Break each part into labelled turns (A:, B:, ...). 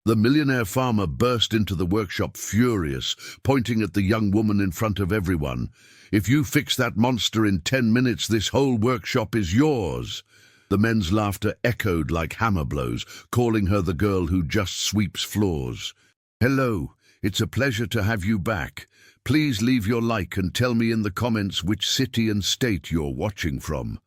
A: The millionaire farmer burst into the workshop furious, pointing at the young woman in front of everyone. "If you fix that monster in 10 minutes, this whole workshop is yours." The men's laughter echoed like hammer blows, calling her the girl who just sweeps floors. "Hello, it's a pleasure to have you back. Please leave your like and tell me in the comments which city and state you're watching from."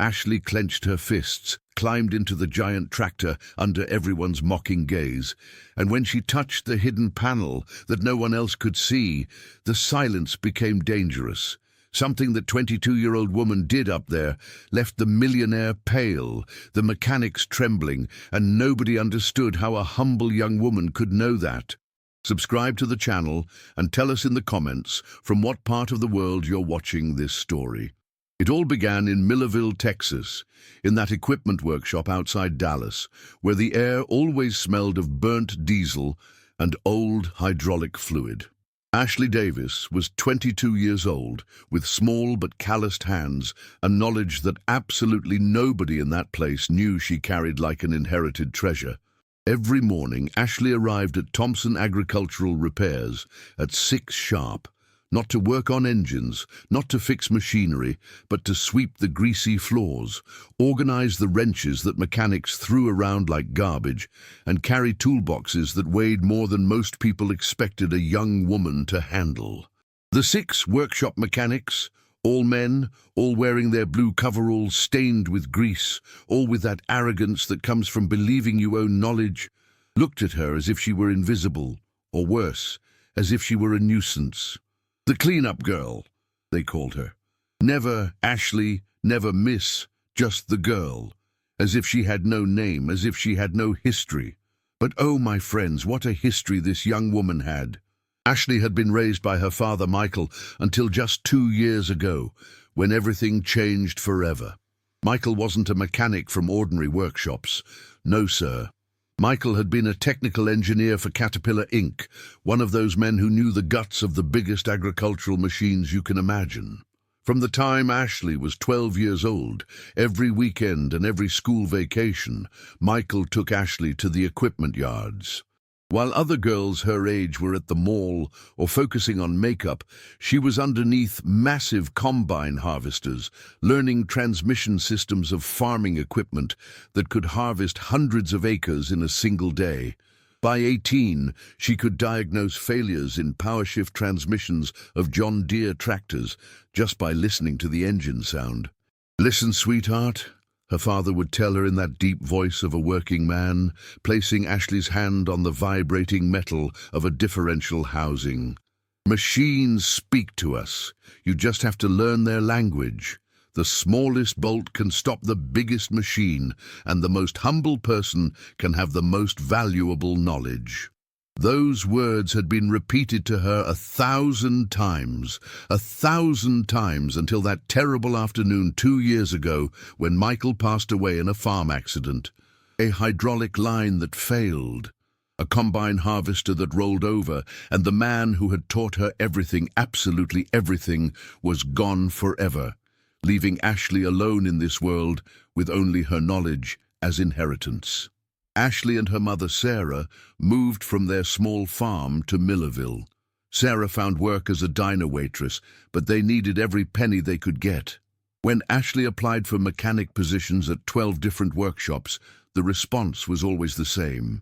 A: Ashley clenched her fists, climbed into the giant tractor under everyone's mocking gaze, and when she touched the hidden panel that no one else could see, the silence became dangerous. Something that 22-year-old woman did up there left the millionaire pale, the mechanics trembling, and nobody understood how a humble young woman could know that. Subscribe to the channel and tell us in the comments from what part of the world you're watching this story. It all began in Millerville, Texas, in that equipment workshop outside Dallas, where the air always smelled of burnt diesel and old hydraulic fluid. Ashley Davis was 22 years old, with small but calloused hands and knowledge that absolutely nobody in that place knew she carried like an inherited treasure. Every morning, Ashley arrived at Thompson Agricultural Repairs at 6 sharp. Not to work on engines, not to fix machinery, but to sweep the greasy floors, organize the wrenches that mechanics threw around like garbage, and carry toolboxes that weighed more than most people expected a young woman to handle. The 6 workshop mechanics, all men, all wearing their blue coveralls stained with grease, all with that arrogance that comes from believing you own knowledge, looked at her as if she were invisible, or worse, as if she were a nuisance. The clean-up girl, they called her. Never Ashley, never Miss, just the girl. As if she had no name, as if she had no history. But oh, my friends, what a history this young woman had. Ashley had been raised by her father, Michael, until just 2 years ago, when everything changed forever. Michael wasn't a mechanic from ordinary workshops. No, sir. Michael had been a technical engineer for Caterpillar Inc., one of those men who knew the guts of the biggest agricultural machines you can imagine. From the time Ashley was 12 years old, every weekend and every school vacation, Michael took Ashley to the equipment yards. While other girls her age were at the mall or focusing on makeup, she was underneath massive combine harvesters, learning transmission systems of farming equipment that could harvest hundreds of acres in a single day. By 18, she could diagnose failures in power-shift transmissions of John Deere tractors just by listening to the engine sound. "Listen, sweetheart," her father would tell her in that deep voice of a working man, placing Ashley's hand on the vibrating metal of a differential housing. "Machines speak to us. You just have to learn their language. The smallest bolt can stop the biggest machine, and the most humble person can have the most valuable knowledge." Those words had been repeated to her 1,000 times, 1,000 times, until that terrible afternoon 2 years ago when Michael passed away in a farm accident. A hydraulic line that failed, a combine harvester that rolled over, and the man who had taught her everything, absolutely everything, was gone forever, leaving Ashley alone in this world with only her knowledge as inheritance. Ashley and her mother, Sarah, moved from their small farm to Millerville. Sarah found work as a diner waitress, but they needed every penny they could get. When Ashley applied for mechanic positions at 12 different workshops, the response was always the same.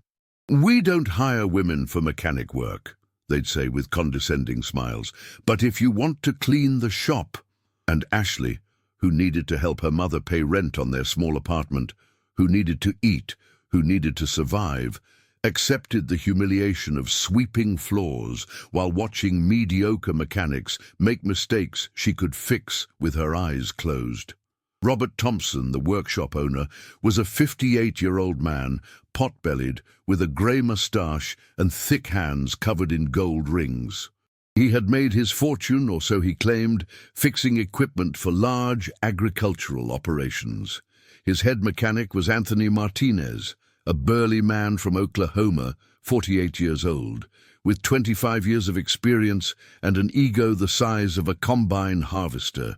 A: "We don't hire women for mechanic work," they'd say with condescending smiles, "but if you want to clean the shop." And Ashley, who needed to help her mother pay rent on their small apartment, who needed to eat, who needed to survive, accepted the humiliation of sweeping floors while watching mediocre mechanics make mistakes she could fix with her eyes closed. Robert Thompson, the workshop owner, was a 58-year-old man, pot-bellied, with a grey moustache and thick hands covered in gold rings. He had made his fortune, or so he claimed, fixing equipment for large agricultural operations. His head mechanic was Anthony Martinez, a burly man from Oklahoma, 48 years old, with 25 years of experience and an ego the size of a combine harvester.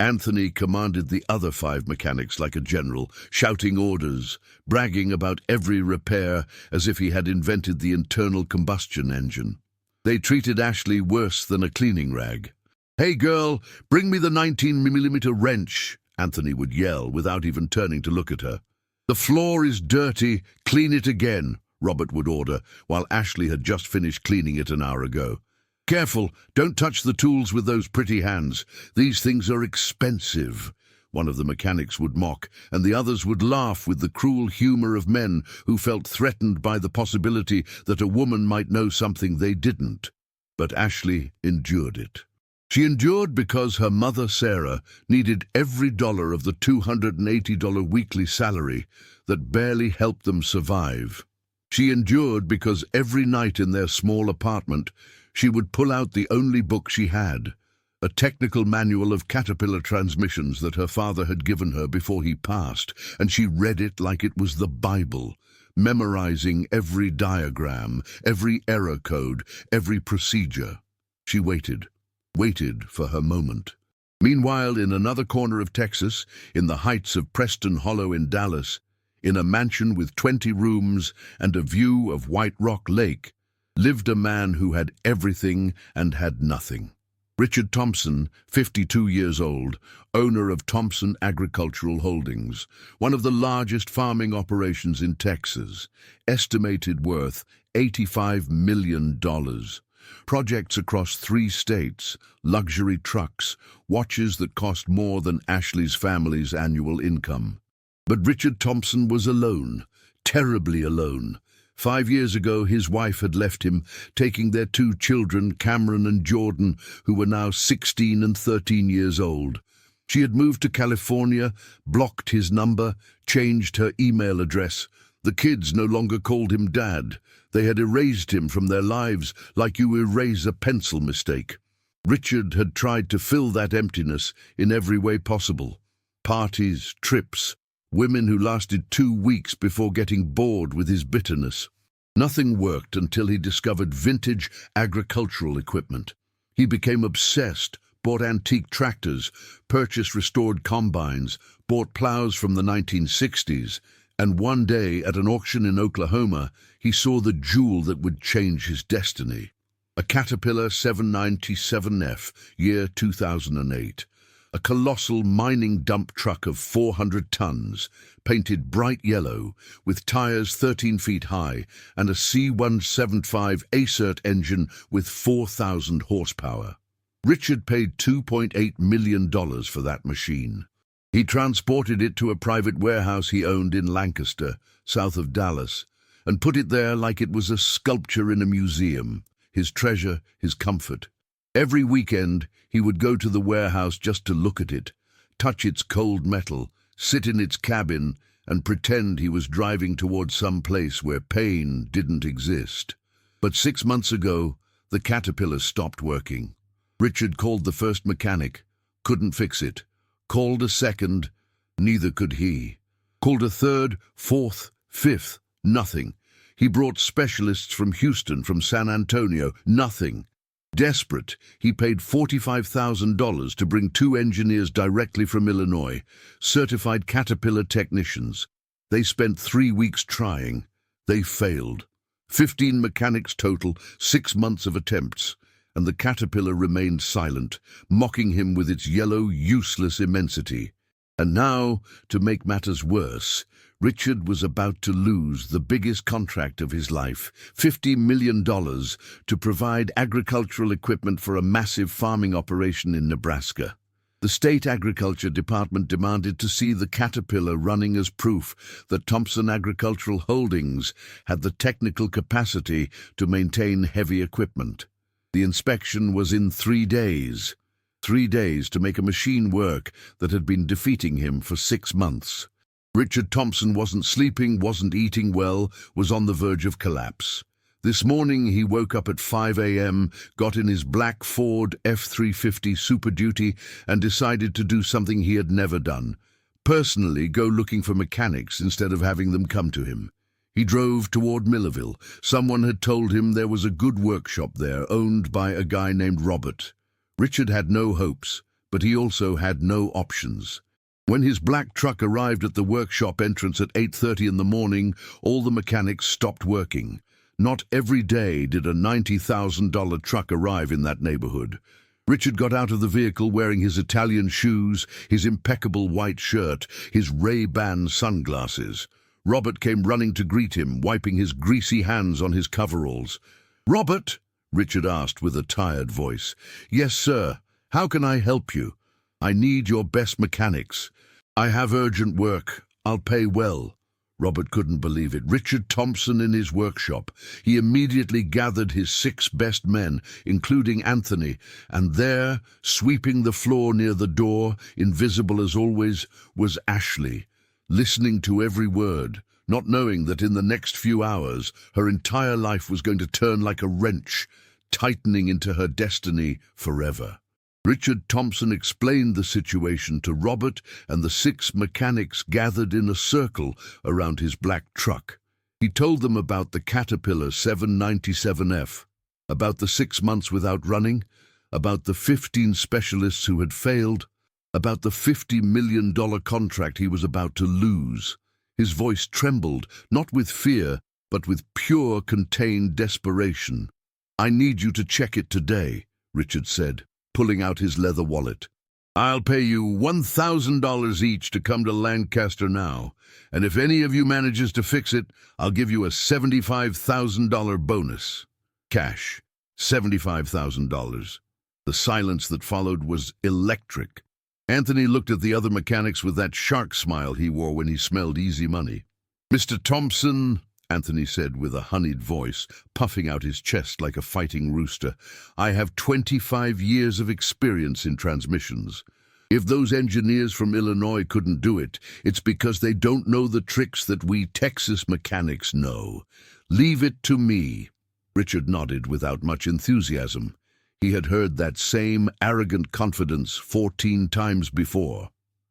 A: Anthony commanded the other 5 mechanics like a general, shouting orders, bragging about every repair as if he had invented the internal combustion engine. They treated Ashley worse than a cleaning rag. "Hey girl, bring me the 19mm wrench," Anthony would yell without even turning to look at her. "The floor is dirty, clean it again," Robert would order, while Ashley had just finished cleaning it an hour ago. "Careful, don't touch the tools with those pretty hands. These things are expensive," one of the mechanics would mock, and the others would laugh with the cruel humor of men who felt threatened by the possibility that a woman might know something they didn't. But Ashley endured it. She endured because her mother, Sarah, needed every dollar of the $280 weekly salary that barely helped them survive. She endured because every night in their small apartment, she would pull out the only book she had, a technical manual of Caterpillar transmissions that her father had given her before he passed, and she read it like it was the Bible, memorizing every diagram, every error code, every procedure. She waited for her moment. Meanwhile, in another corner of Texas, in the heights of Preston Hollow in Dallas, in a mansion with 20 rooms and a view of White Rock Lake, lived a man who had everything and had nothing. Richard Thompson, 52 years old, owner of Thompson Agricultural Holdings, one of the largest farming operations in Texas, estimated worth $85 million. Projects across 3 states, luxury trucks, watches that cost more than Ashley's family's annual income. But Richard Thompson was alone, terribly alone. 5 years ago, his wife had left him, taking their 2 children, Cameron and Jordan, who were now 16 and 13 years old. She had moved to California, blocked his number, changed her email address. The kids no longer called him Dad. They had erased him from their lives like you erase a pencil mistake. Richard had tried to fill that emptiness in every way possible. Parties, trips, women who lasted 2 weeks before getting bored with his bitterness. Nothing worked until he discovered vintage agricultural equipment. He became obsessed, bought antique tractors, purchased restored combines, bought plows from the 1960s, and one day at an auction in Oklahoma, he saw the jewel that would change his destiny. A Caterpillar 797F, year 2008. A colossal mining dump truck of 400 tons, painted bright yellow, with tires 13 feet high, and a C175 Acert engine with 4,000 horsepower. Richard paid $2.8 million for that machine. He transported it to a private warehouse he owned in Lancaster, south of Dallas, and put it there like it was a sculpture in a museum, his treasure, his comfort. Every weekend, he would go to the warehouse just to look at it, touch its cold metal, sit in its cabin, and pretend he was driving towards some place where pain didn't exist. But 6 months ago, the Caterpillar stopped working. Richard called the first mechanic, couldn't fix it. Called a second, neither could he. Called a third, fourth, fifth, nothing. He brought specialists from Houston, from San Antonio, nothing. Desperate, he paid $45,000 to bring 2 engineers directly from Illinois, certified Caterpillar technicians. They spent 3 weeks trying. They failed. 15 mechanics total, 6 months of attempts, and the Caterpillar remained silent, mocking him with its yellow, useless immensity. And now, to make matters worse, Richard was about to lose the biggest contract of his life, $50 million, to provide agricultural equipment for a massive farming operation in Nebraska. The state agriculture department demanded to see the Caterpillar running as proof that Thompson Agricultural Holdings had the technical capacity to maintain heavy equipment. The inspection was in 3 days. 3 days to make a machine work that had been defeating him for 6 months. Richard Thompson wasn't sleeping, wasn't eating well, was on the verge of collapse. This morning he woke up at 5 a.m., got in his black Ford F-350 Super Duty and decided to do something he had never done. Personally, go looking for mechanics instead of having them come to him. He drove toward Millerville. Someone had told him there was a good workshop there, owned by a guy named Robert. Richard had no hopes, but he also had no options. When his black truck arrived at the workshop entrance at 8:30 in the morning, all the mechanics stopped working. Not every day did a $90,000 truck arrive in that neighborhood. Richard got out of the vehicle wearing his Italian shoes, his impeccable white shirt, his Ray-Ban sunglasses. Robert came running to greet him, wiping his greasy hands on his coveralls. "Robert?" Richard asked with a tired voice. "Yes, sir. How can I help you?" "I need your best mechanics. I have urgent work. I'll pay well." Robert couldn't believe it. Richard Thompson in his workshop. He immediately gathered his 6 best men, including Anthony, and there, sweeping the floor near the door, invisible as always, was Ashley, listening to every word, not knowing that in the next few hours her entire life was going to turn like a wrench, tightening into her destiny forever. Richard Thompson explained the situation to Robert and the 6 mechanics gathered in a circle around his black truck. He told them about the Caterpillar 797F, about the 6 months without running, about the 15 specialists who had failed, about the $50 million contract he was about to lose. His voice trembled, not with fear, but with pure, contained desperation. "I need you to check it today," Richard said, pulling out his leather wallet. "I'll pay you $1,000 each to come to Lancaster now, and if any of you manages to fix it, I'll give you a $75,000 bonus." Cash. $75,000. The silence that followed was electric. Anthony looked at the other mechanics with that shark smile he wore when he smelled easy money. "Mr. Thompson," Anthony said with a honeyed voice, puffing out his chest like a fighting rooster, "I have 25 years of experience in transmissions. If those engineers from Illinois couldn't do it, it's because they don't know the tricks that we Texas mechanics know. Leave it to me." Richard nodded without much enthusiasm. He had heard that same arrogant confidence 14 times before.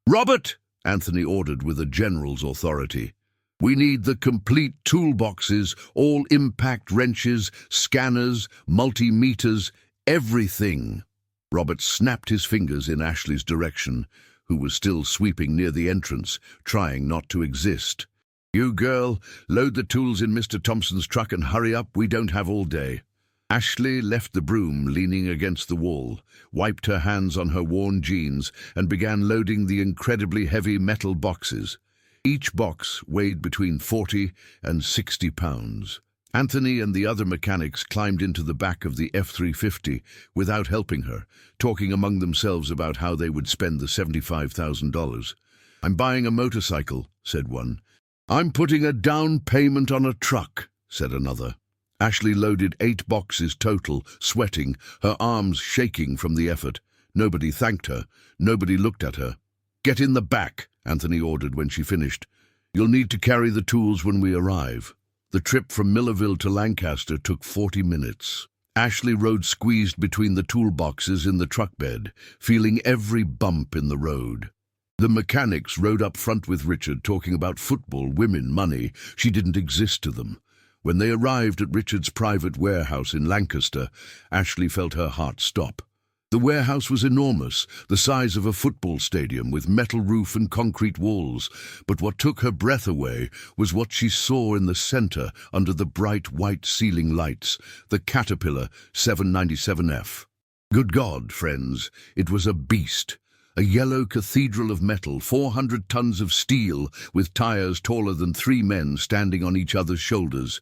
A: "Robert," Anthony ordered with a general's authority, "we need the complete toolboxes, all impact wrenches, scanners, multimeters, everything." Robert snapped his fingers in Ashley's direction, who was still sweeping near the entrance, trying not to exist. "You girl, load the tools in Mr. Thompson's truck and hurry up, we don't have all day." Ashley left the broom leaning against the wall, wiped her hands on her worn jeans, and began loading the incredibly heavy metal boxes. Each box weighed between 40 and 60 pounds. Anthony and the other mechanics climbed into the back of the F-350 without helping her, talking among themselves about how they would spend the $75,000. "I'm buying a motorcycle," said one. "I'm putting a down payment on a truck," said another. Ashley loaded 8 boxes total, sweating, her arms shaking from the effort. Nobody thanked her. Nobody looked at her. "Get in the back," Anthony ordered when she finished. "You'll need to carry the tools when we arrive." The trip from Millerville to Lancaster took 40 minutes. Ashley rode squeezed between the toolboxes in the truck bed, feeling every bump in the road. The mechanics rode up front with Richard, talking about football, women, money. She didn't exist to them. When they arrived at Richard's private warehouse in Lancaster, Ashley felt her heart stop. The warehouse was enormous, the size of a football stadium, with metal roof and concrete walls. But what took her breath away was what she saw in the center, under the bright white ceiling lights, the Caterpillar 797F. Good God, friends, it was a beast. A yellow cathedral of metal, 400 tons of steel, with tires taller than 3 men standing on each other's shoulders.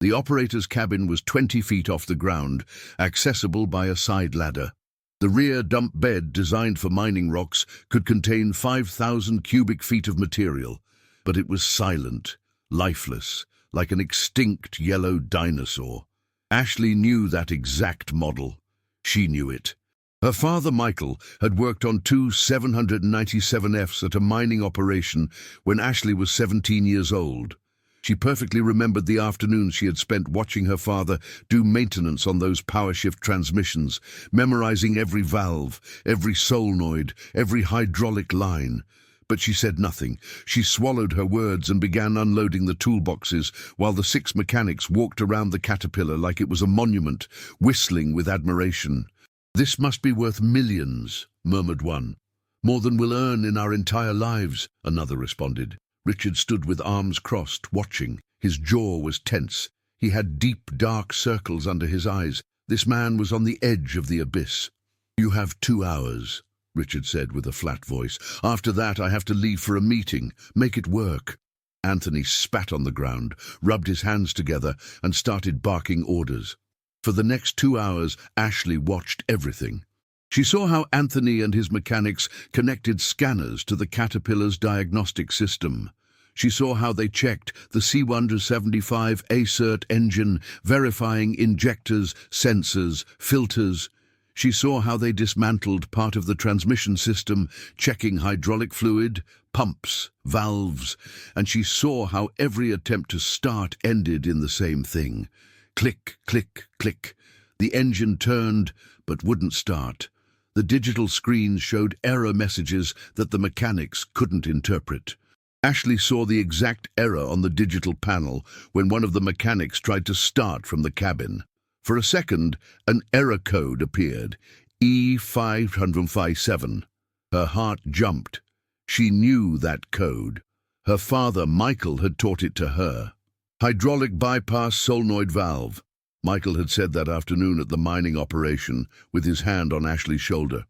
A: The operator's cabin was 20 feet off the ground, accessible by a side ladder. The rear dump bed, designed for mining rocks, could contain 5,000 cubic feet of material, but it was silent, lifeless, like an extinct yellow dinosaur. Ashley knew that exact model. She knew it. Her father, Michael, had worked on 2 797Fs at a mining operation when Ashley was 17 years old. She perfectly remembered the afternoons she had spent watching her father do maintenance on those power-shift transmissions, memorizing every valve, every solenoid, every hydraulic line. But she said nothing. She swallowed her words and began unloading the toolboxes, while the 6 mechanics walked around the Caterpillar like it was a monument, whistling with admiration. "This must be worth millions," murmured one. More than we'll earn in our entire lives, another responded. Richard stood with arms crossed, watching. His jaw was tense. He had deep, dark circles under his eyes. This man was on the edge of the abyss. You have 2 hours, Richard said with a flat voice. After that, I have to leave for a meeting. Make it work. Anthony spat on the ground, rubbed his hands together, and started barking orders. For the next 2 hours, Ashley watched everything. She saw how Anthony and his mechanics connected scanners to the Caterpillar's diagnostic system. She saw how they checked the C-175 ACERT engine, verifying injectors, sensors, filters. She saw how they dismantled part of the transmission system, checking hydraulic fluid, pumps, valves, and she saw how every attempt to start ended in the same thing. Click, click, click. The engine turned, but wouldn't start. The digital screens showed error messages that the mechanics couldn't interpret. Ashley saw the exact error on the digital panel when one of the mechanics tried to start from the cabin. For a second, an error code appeared, E557. Her heart jumped. She knew that code. Her father, Michael, had taught it to her. Hydraulic bypass solenoid valve. Michael had said that afternoon at the mining operation, with his hand on Ashley's shoulder.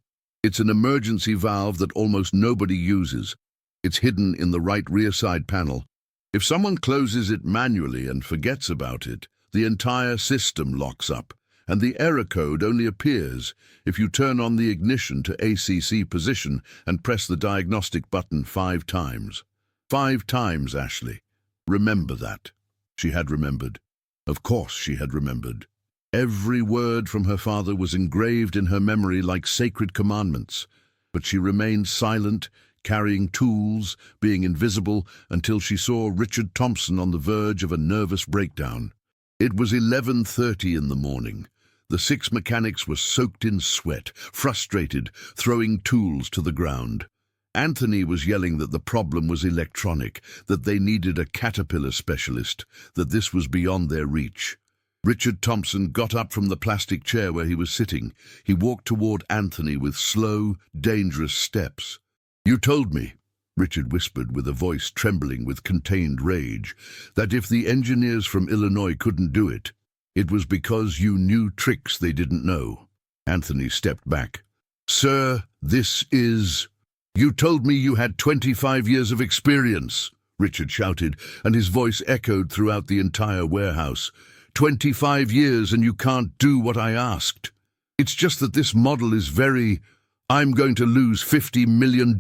A: It's an emergency valve that almost nobody uses. It's hidden in the right rear side panel. If someone closes it manually and forgets about it, the entire system locks up, and the error code only appears if you turn on the ignition to ACC position and press the diagnostic button 5 times. 5 times, Ashley. Remember that. She had remembered. Of course she had remembered. Every word from her father was engraved in her memory like sacred commandments, but she remained silent, carrying tools, being invisible, until she saw Richard Thompson on the verge of a nervous breakdown. It was 11:30 in the morning. The 6 mechanics were soaked in sweat, frustrated, throwing tools to the ground. Anthony was yelling that the problem was electronic, that they needed a Caterpillar specialist, that this was beyond their reach. Richard Thompson got up from the plastic chair where he was sitting. He walked toward Anthony with slow, dangerous steps. You told me, Richard whispered with a voice trembling with contained rage, that if the engineers from Illinois couldn't do it, it was because you knew tricks they didn't know. Anthony stepped back. Sir, this is... You told me you had 25 years of experience, Richard shouted, and his voice echoed throughout the entire warehouse. 25 years and you can't do what I asked. It's just that this model is very... I'm going to lose $50 million,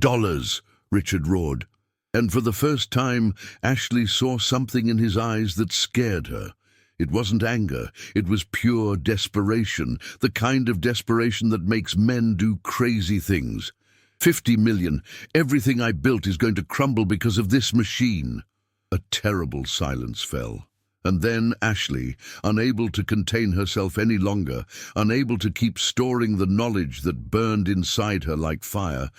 A: Richard roared. And for the first time, Ashley saw something in his eyes that scared her. It wasn't anger, it was pure desperation, the kind of desperation that makes men do crazy things. 50 million, everything I built is going to crumble because of this machine. A terrible silence fell. And then Ashley, unable to contain herself any longer, unable to keep storing the knowledge that burned inside her like fire,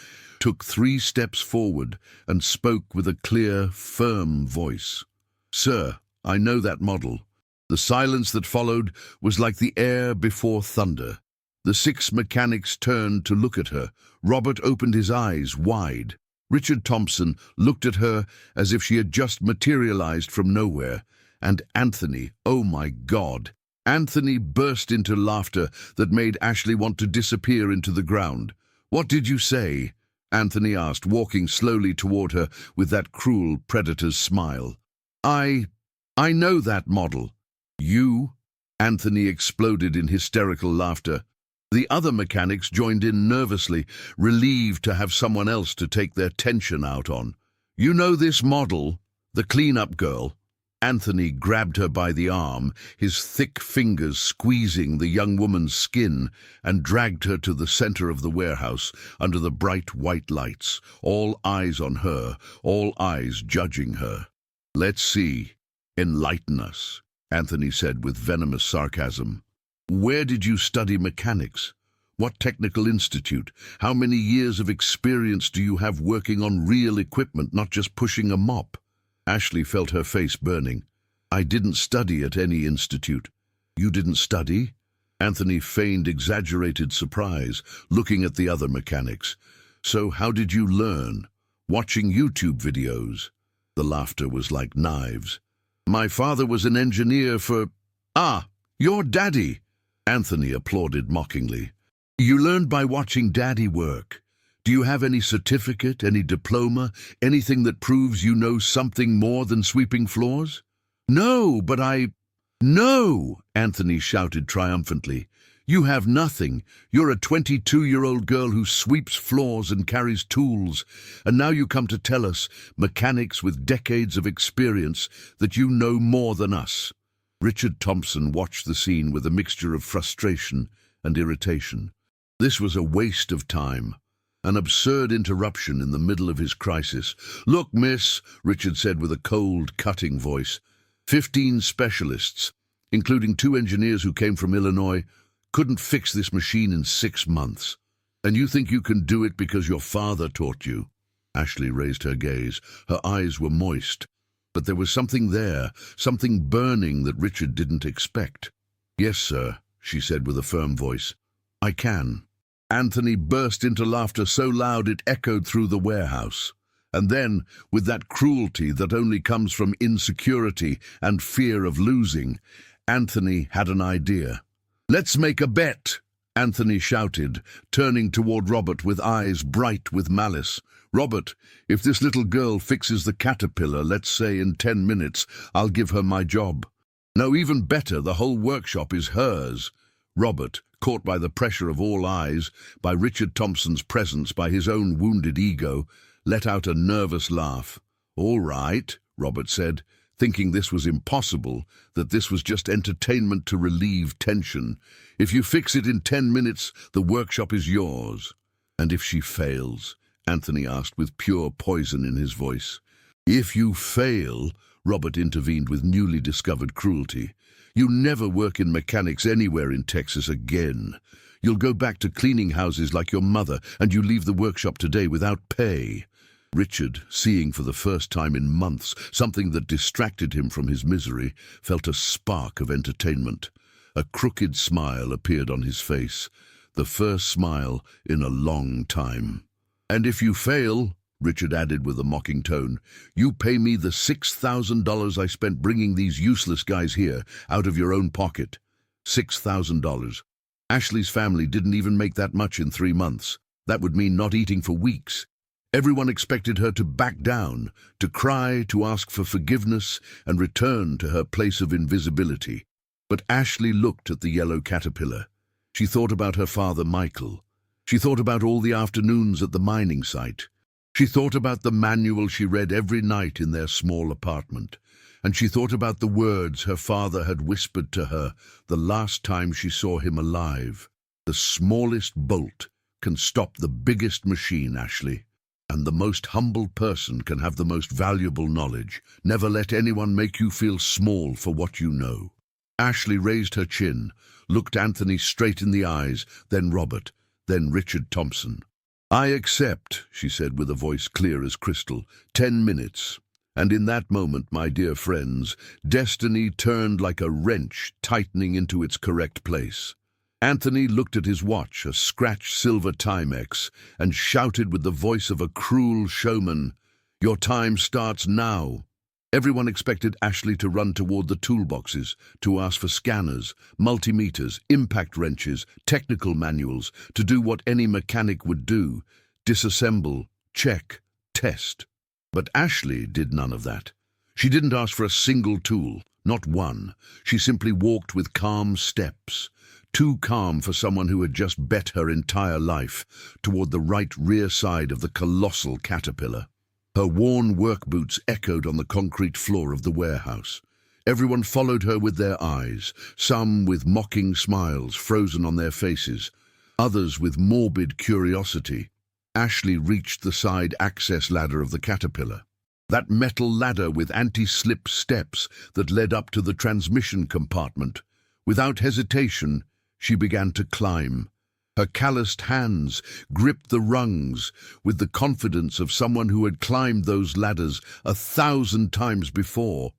A: took 3 steps forward and spoke with a clear, firm voice. Sir, I know that model. The silence that followed was like the air before thunder. The 6 mechanics turned to look at her. Robert opened his eyes wide. Richard Thompson looked at her as if she had just materialized from nowhere. And Anthony, oh my God! Anthony burst into laughter that made Ashley want to disappear into the ground. What did you say? Anthony asked, walking slowly toward her with that cruel predator's smile. I know that model. You? Anthony exploded in hysterical laughter. The other mechanics joined in nervously, relieved to have someone else to take their tension out on. You know this model? The cleanup girl? Anthony grabbed her by the arm, his thick fingers squeezing the young woman's skin, and dragged her to the center of the warehouse under the bright white lights, all eyes on her, all eyes judging her. Let's see. Enlighten us, Anthony said with venomous sarcasm. Where did you study mechanics? What technical institute? How many years of experience do you have working on real equipment, not just pushing a mop? Ashley felt her face burning. I didn't study at any institute. You didn't study? Anthony feigned exaggerated surprise, looking at the other mechanics. So how did you learn? Watching YouTube videos. The laughter was like knives. My father was an engineer for... Ah, your daddy! Anthony applauded mockingly. You learned by watching Daddy work. Do you have any certificate, any diploma, anything that proves you know something more than sweeping floors? No, but I... No! Anthony shouted triumphantly. You have nothing. You're a 22-year-old girl who sweeps floors and carries tools, and now you come to tell us, mechanics with decades of experience, that you know more than us. Richard Thompson watched the scene with a mixture of frustration and irritation. This was a waste of time. An absurd interruption in the middle of his crisis. Look, miss, Richard said with a cold, cutting voice. 15 specialists, including 2 engineers who came from Illinois, couldn't fix this machine in 6 months. And you think you can do it because your father taught you? Ashley raised her gaze. Her eyes were moist. But there was something there, something burning that Richard didn't expect. Yes, sir, she said with a firm voice. I can. Anthony burst into laughter so loud it echoed through the warehouse. And then, with that cruelty that only comes from insecurity and fear of losing, Anthony had an idea. Let's make a bet, Anthony shouted, turning toward Robert with eyes bright with malice. Robert, if this little girl fixes the caterpillar, let's say in 10 minutes, I'll give her my job. No, even better, the whole workshop is hers. Robert, caught by the pressure of all eyes, by Richard Thompson's presence, by his own wounded ego, let out a nervous laugh. All right, Robert said, thinking this was impossible, that this was just entertainment to relieve tension. If you fix it in 10 minutes, the workshop is yours. And if she fails? Anthony asked with pure poison in his voice. If you fail, Robert intervened with newly discovered cruelty, you never work in mechanics anywhere in Texas again. You'll go back to cleaning houses like your mother, and you leave the workshop today without pay. Richard, seeing for the first time in months something that distracted him from his misery, felt a spark of entertainment. A crooked smile appeared on his face, the first smile in a long time. And if you fail, Richard added with a mocking tone, you pay me the $6,000 I spent bringing these useless guys here out of your own pocket. $6,000. Ashley's family didn't even make that much in 3 months. That would mean not eating for weeks. Everyone expected her to back down, to cry, to ask for forgiveness, and return to her place of invisibility. But Ashley looked at the yellow caterpillar. She thought about her father, Michael. She thought about all the afternoons at the mining site. She thought about the manual she read every night in their small apartment. And she thought about the words her father had whispered to her the last time she saw him alive. The smallest bolt can stop the biggest machine, Ashley. And the most humble person can have the most valuable knowledge. Never let anyone make you feel small for what you know. Ashley raised her chin, looked Anthony straight in the eyes, then Robert, then Richard Thompson. I accept, she said with a voice clear as crystal. 10 minutes. And in that moment, my dear friends, destiny turned like a wrench tightening into its correct place. Anthony looked at his watch, a scratched silver Timex, and shouted with the voice of a cruel showman, your time starts now. Everyone expected Ashley to run toward the toolboxes, to ask for scanners, multimeters, impact wrenches, technical manuals, to do what any mechanic would do, disassemble, check, test. But Ashley did none of that. She didn't ask for a single tool, not one. She simply walked with calm steps, too calm for someone who had just bet her entire life, toward the right rear side of the colossal caterpillar. Her worn work boots echoed on the concrete floor of the warehouse. Everyone followed her with their eyes, some with mocking smiles frozen on their faces, others with morbid curiosity. Ashley reached the side access ladder of the caterpillar. That metal ladder with anti-slip steps that led up to the transmission compartment. Without hesitation, she began to climb. Her calloused hands gripped the rungs with the confidence of someone who had climbed those ladders 1,000 times before.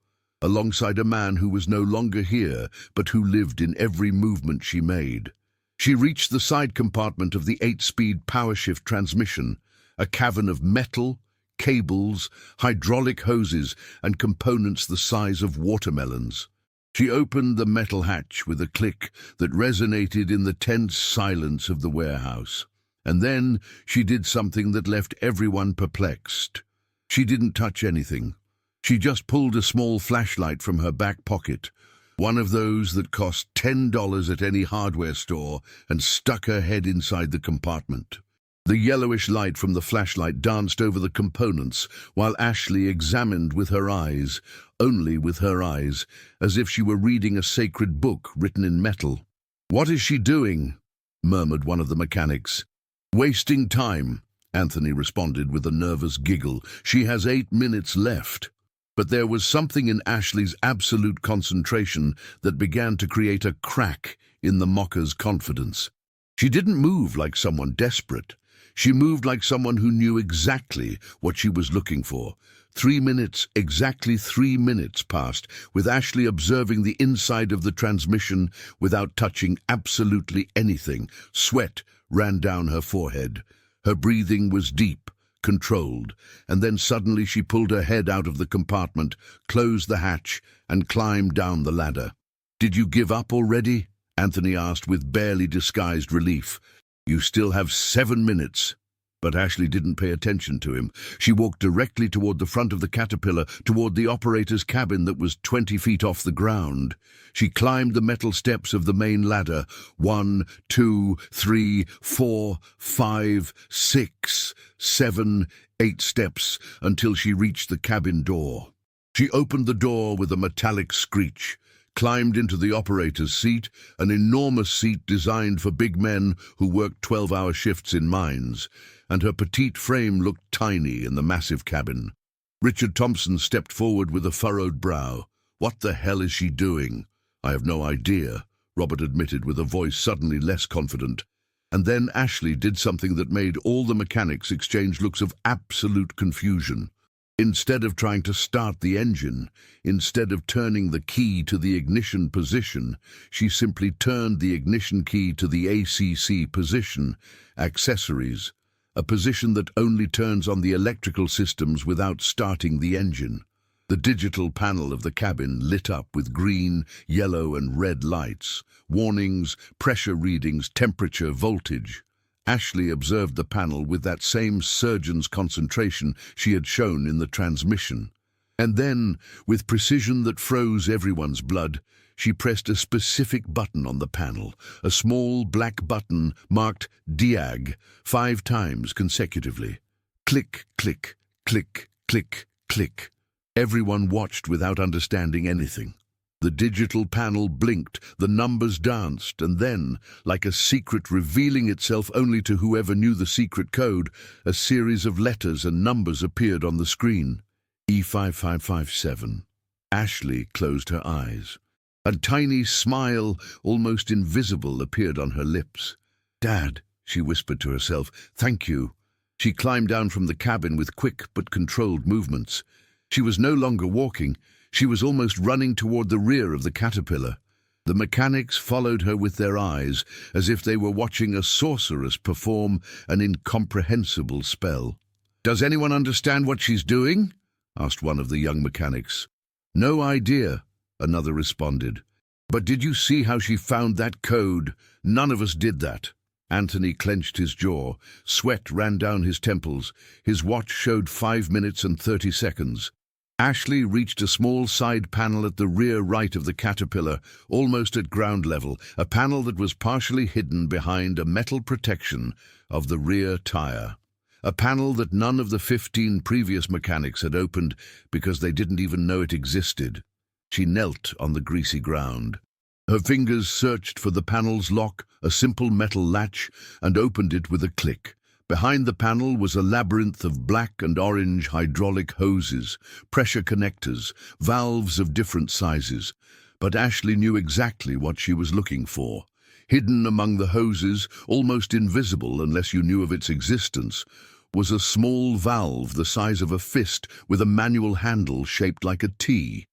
A: alongside a man who was no longer here, but who lived in every movement she made. She reached the side compartment of the 8-speed power-shift transmission, a cavern of metal, cables, hydraulic hoses, and components the size of watermelons. She opened the metal hatch with a click that resonated in the tense silence of the warehouse. And then she did something that left everyone perplexed. She didn't touch anything. She just pulled a small flashlight from her back pocket, one of those that cost $10 at any hardware store, and stuck her head inside the compartment. The yellowish light from the flashlight danced over the components, while Ashley examined with her eyes, only with her eyes, as if she were reading a sacred book written in metal. "What is she doing?" murmured one of the mechanics. "Wasting time," Anthony responded with a nervous giggle. "She has 8 minutes left." But there was something in Ashley's absolute concentration that began to create a crack in the mocker's confidence. She didn't move like someone desperate. She moved like someone who knew exactly what she was looking for. 3 minutes, exactly 3 minutes passed, with Ashley observing the inside of the transmission without touching absolutely anything. Sweat ran down her forehead. Her breathing was deep, controlled, and then suddenly she pulled her head out of the compartment, closed the hatch, and climbed down the ladder. "Did you give up already?" Anthony asked with barely disguised relief. "You still have 7 minutes." But Ashley didn't pay attention to him. She walked directly toward the front of the Caterpillar, toward the operator's cabin that was 20 feet off the ground. She climbed the metal steps of the main ladder. 1, 2, 3, 4, 5, 6, 7, 8 steps, until she reached the cabin door. She opened the door with a metallic screech, climbed into the operator's seat, an enormous seat designed for big men who worked 12-hour shifts in mines, and her petite frame looked tiny in the massive cabin. Richard Thompson stepped forward with a furrowed brow. "What the hell is she doing?" "I have no idea," Robert admitted with a voice suddenly less confident. And then Ashley did something that made all the mechanics exchange looks of absolute confusion. Instead of trying to start the engine, instead of turning the key to the ignition position, she simply turned the ignition key to the ACC position, accessories, a position that only turns on the electrical systems without starting the engine. The digital panel of the cabin lit up with green, yellow, and red lights, warnings, pressure readings, temperature, voltage. Ashley observed the panel with that same surgeon's concentration she had shown in the transmission. And then, with precision that froze everyone's blood, she pressed a specific button on the panel, a small black button marked DIAG, 5 times consecutively. Click, click, click, click, click. Everyone watched without understanding anything. The digital panel blinked, the numbers danced, and then, like a secret revealing itself only to whoever knew the secret code, a series of letters and numbers appeared on the screen. E5557. Ashley closed her eyes. A tiny smile, almost invisible, appeared on her lips. "Dad," she whispered to herself, "thank you." She climbed down from the cabin with quick but controlled movements. She was no longer walking. She was almost running toward the rear of the Caterpillar. The mechanics followed her with their eyes, as if they were watching a sorceress perform an incomprehensible spell. "Does anyone understand what she's doing?" asked one of the young mechanics. "No idea," another responded. "But did you see how she found that code? None of us did that." Anthony clenched his jaw. Sweat ran down his temples. His watch showed 5 minutes and 30 seconds. Ashley reached a small side panel at the rear right of the Caterpillar, almost at ground level, a panel that was partially hidden behind a metal protection of the rear tire. A panel that none of the 15 previous mechanics had opened because they didn't even know it existed. She knelt on the greasy ground. Her fingers searched for the panel's lock, a simple metal latch, and opened it with a click. Behind the panel was a labyrinth of black and orange hydraulic hoses, pressure connectors, valves of different sizes. But Ashley knew exactly what she was looking for. Hidden among the hoses, almost invisible unless you knew of its existence, was a small valve the size of a fist with a manual handle shaped like a T.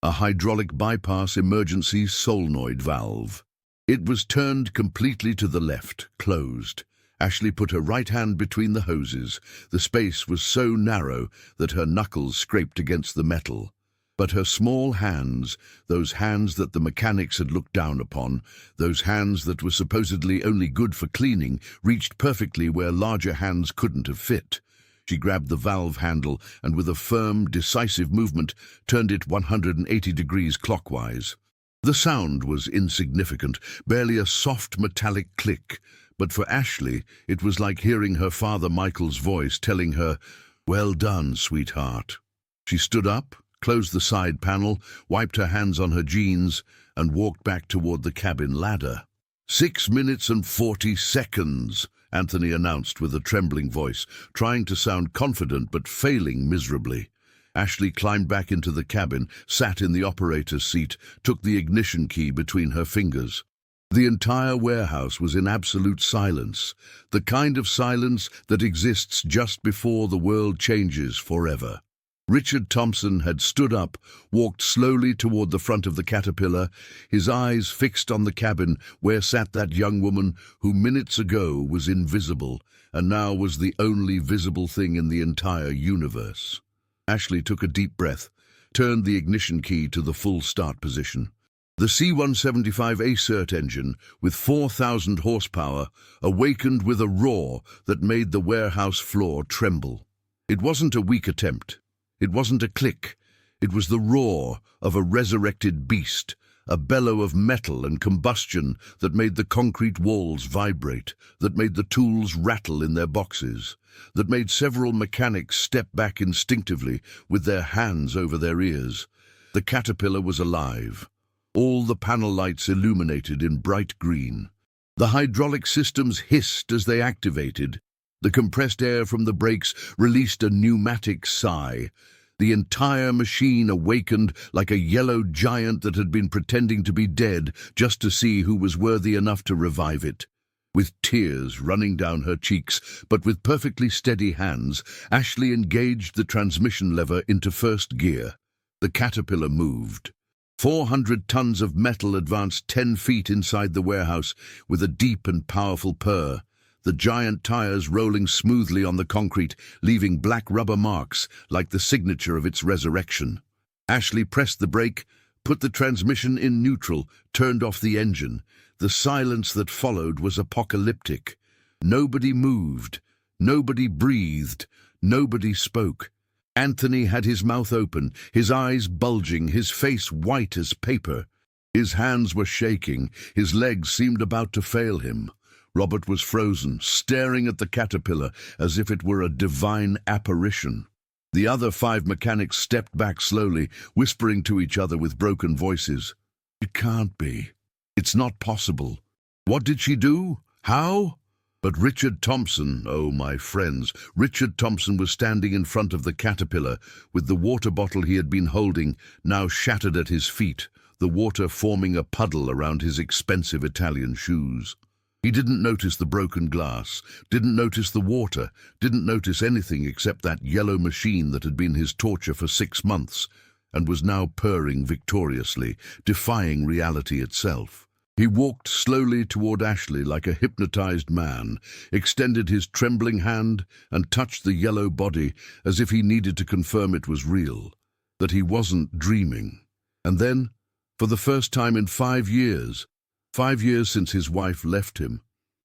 A: a hydraulic bypass emergency solenoid valve. It was turned completely to the left, closed. Ashley put her right hand between the hoses. The space was so narrow that her knuckles scraped against the metal. But her small hands, those hands that the mechanics had looked down upon, those hands that were supposedly only good for cleaning, reached perfectly where larger hands couldn't have fit. She grabbed the valve handle and with a firm, decisive movement turned it 180 degrees clockwise. The sound was insignificant, barely a soft metallic click, but for Ashley it was like hearing her father Michael's voice telling her, "Well done, sweetheart." She stood up, closed the side panel, wiped her hands on her jeans, and walked back toward the cabin ladder. 6 minutes and 40 seconds, Anthony announced with a trembling voice, trying to sound confident but failing miserably. Ashley climbed back into the cabin, sat in the operator's seat, took the ignition key between her fingers. The entire warehouse was in absolute silence, the kind of silence that exists just before the world changes forever. Richard Thompson had stood up, walked slowly toward the front of the Caterpillar, his eyes fixed on the cabin where sat that young woman who minutes ago was invisible and now was the only visible thing in the entire universe. Ashley took a deep breath, turned the ignition key to the full start position. The C-175 ACERT engine, with 4,000 horsepower, awakened with a roar that made the warehouse floor tremble. It wasn't a weak attempt. It wasn't a click. It was the roar of a resurrected beast, a bellow of metal and combustion that made the concrete walls vibrate, that made the tools rattle in their boxes, that made several mechanics step back instinctively with their hands over their ears. The Caterpillar was alive. All the panel lights illuminated in bright green. The hydraulic systems hissed as they activated. The compressed air from the brakes released a pneumatic sigh. The entire machine awakened like a yellow giant that had been pretending to be dead just to see who was worthy enough to revive it. With tears running down her cheeks, but with perfectly steady hands, Ashley engaged the transmission lever into first gear. The Caterpillar moved. 400 tons of metal advanced 10 feet inside the warehouse with a deep and powerful purr, the giant tires rolling smoothly on the concrete, leaving black rubber marks like the signature of its resurrection. Ashley pressed the brake, put the transmission in neutral, turned off the engine. The silence that followed was apocalyptic. Nobody moved, nobody breathed, nobody spoke. Anthony had his mouth open, his eyes bulging, his face white as paper. His hands were shaking, his legs seemed about to fail him. Robert was frozen, staring at the Caterpillar as if it were a divine apparition. The other 5 mechanics stepped back slowly, whispering to each other with broken voices. "It can't be. It's not possible. What did she do? How?" But Richard Thompson, oh my friends, Richard Thompson was standing in front of the Caterpillar with the water bottle he had been holding now shattered at his feet, the water forming a puddle around his expensive Italian shoes. He didn't notice the broken glass, didn't notice the water, didn't notice anything except that yellow machine that had been his torture for 6 months and was now purring victoriously, defying reality itself. He walked slowly toward Ashley like a hypnotized man, extended his trembling hand and touched the yellow body as if he needed to confirm it was real, that he wasn't dreaming. And then, for the first time in 5 years, 5 years since his wife left him,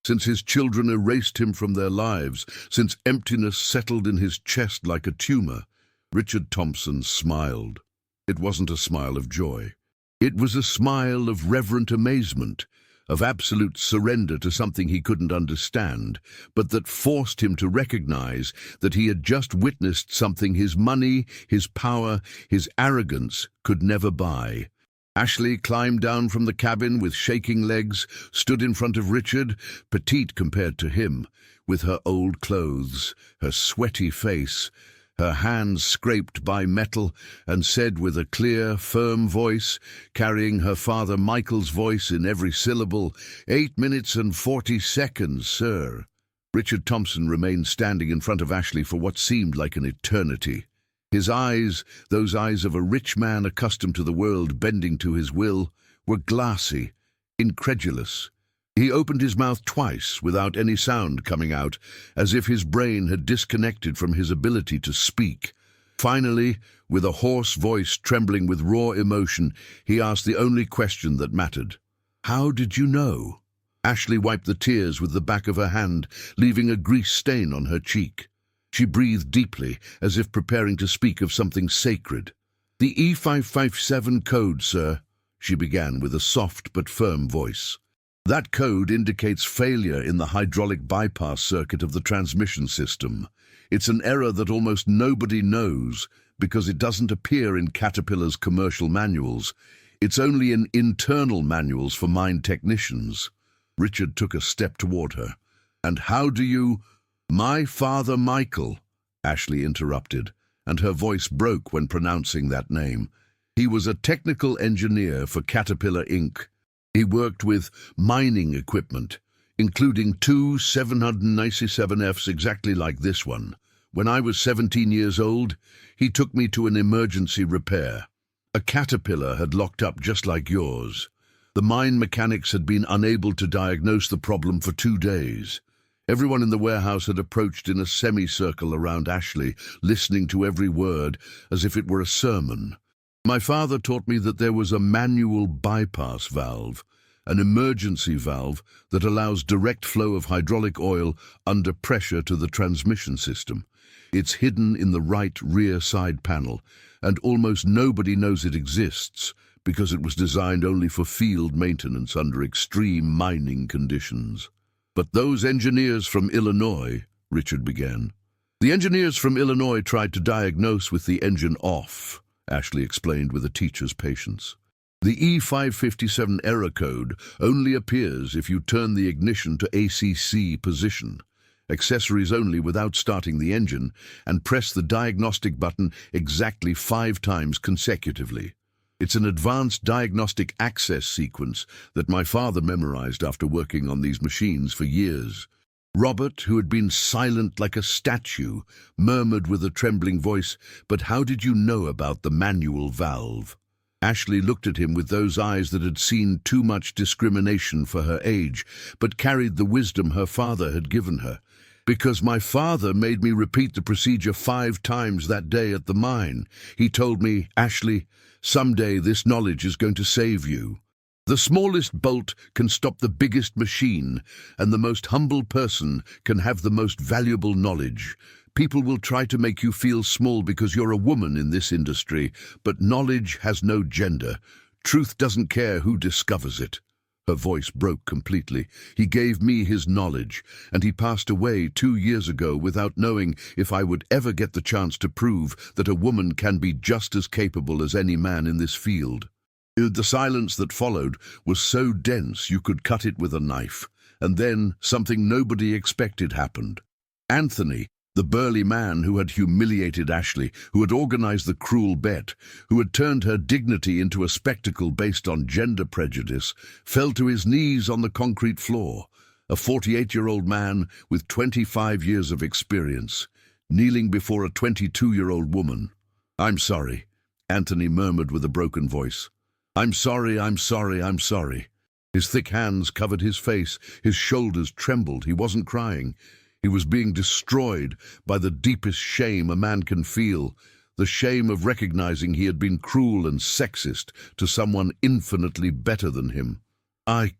A: since his children erased him from their lives, since emptiness settled in his chest like a tumor, Richard Thompson smiled. It wasn't a smile of joy. It was a smile of reverent amazement, of absolute surrender to something he couldn't understand, but that forced him to recognize that he had just witnessed something his money, his power, his arrogance could never buy. Ashley climbed down from the cabin with shaking legs, stood in front of Richard, petite compared to him, with her old clothes, her sweaty face, her hands scraped by metal, and said with a clear, firm voice, carrying her father Michael's voice in every syllable, 8 minutes and 40 seconds, sir. Richard Thompson remained standing in front of Ashley for what seemed like an eternity. His eyes, those eyes of a rich man accustomed to the world bending to his will, were glassy, incredulous. He opened his mouth twice without any sound coming out, as if his brain had disconnected from his ability to speak. Finally, with a hoarse voice trembling with raw emotion, he asked the only question that mattered. "How did you know?" Ashley wiped the tears with the back of her hand, leaving a grease stain on her cheek. She breathed deeply, as if preparing to speak of something sacred. "The E557 code, sir," she began with a soft but firm voice. "That code indicates failure in the hydraulic bypass circuit of the transmission system. It's an error that almost nobody knows because it doesn't appear in Caterpillar's commercial manuals. It's only in internal manuals for mine technicians." Richard took a step toward her. "And how do you—" "My father Michael," Ashley interrupted, and her voice broke when pronouncing that name. "He was a technical engineer for Caterpillar Inc. He worked with mining equipment, including two 797Fs exactly like this one. When I was 17 years old, he took me to an emergency repair. A Caterpillar had locked up just like yours. The mine mechanics had been unable to diagnose the problem for 2 days. Everyone in the warehouse had approached in a semicircle around Ashley, listening to every word as if it were a sermon. My father taught me that there was a manual bypass valve, an emergency valve that allows direct flow of hydraulic oil under pressure to the transmission system. It's hidden in the right rear side panel, and almost nobody knows it exists because it was designed only for field maintenance under extreme mining conditions. "But those engineers from Illinois," Richard began. "The engineers from Illinois tried to diagnose with the engine off," Ashley explained with a teacher's patience. "The E557 error code only appears if you turn the ignition to ACC position, accessories only without starting the engine, and press the diagnostic button exactly 5 times consecutively. It's an advanced diagnostic access sequence that my father memorized after working on these machines for years." Robert, who had been silent like a statue, murmured with a trembling voice, "But how did you know about the manual valve?" Ashley looked at him with those eyes that had seen too much discrimination for her age, but carried the wisdom her father had given her. "Because my father made me repeat the procedure 5 times that day at the mine. He told me, 'Ashley, someday this knowledge is going to save you. The smallest bolt can stop the biggest machine, and the most humble person can have the most valuable knowledge. People will try to make you feel small because you're a woman in this industry, but knowledge has no gender. Truth doesn't care who discovers it.'" Her voice broke completely. "He gave me his knowledge, and he passed away 2 years ago without knowing if I would ever get the chance to prove that a woman can be just as capable as any man in this field." The silence that followed was so dense you could cut it with a knife, and then something nobody expected happened. Anthony, the burly man who had humiliated Ashley, who had organized the cruel bet, who had turned her dignity into a spectacle based on gender prejudice, fell to his knees on the concrete floor, a 48-year-old man with 25 years of experience, kneeling before a 22-year-old woman. "I'm sorry," Anthony murmured with a broken voice. "I'm sorry, I'm sorry, I'm sorry." His thick hands covered his face, his shoulders trembled. He wasn't crying. He was being destroyed by the deepest shame a man can feel, the shame of recognizing he had been cruel and sexist to someone infinitely better than him. I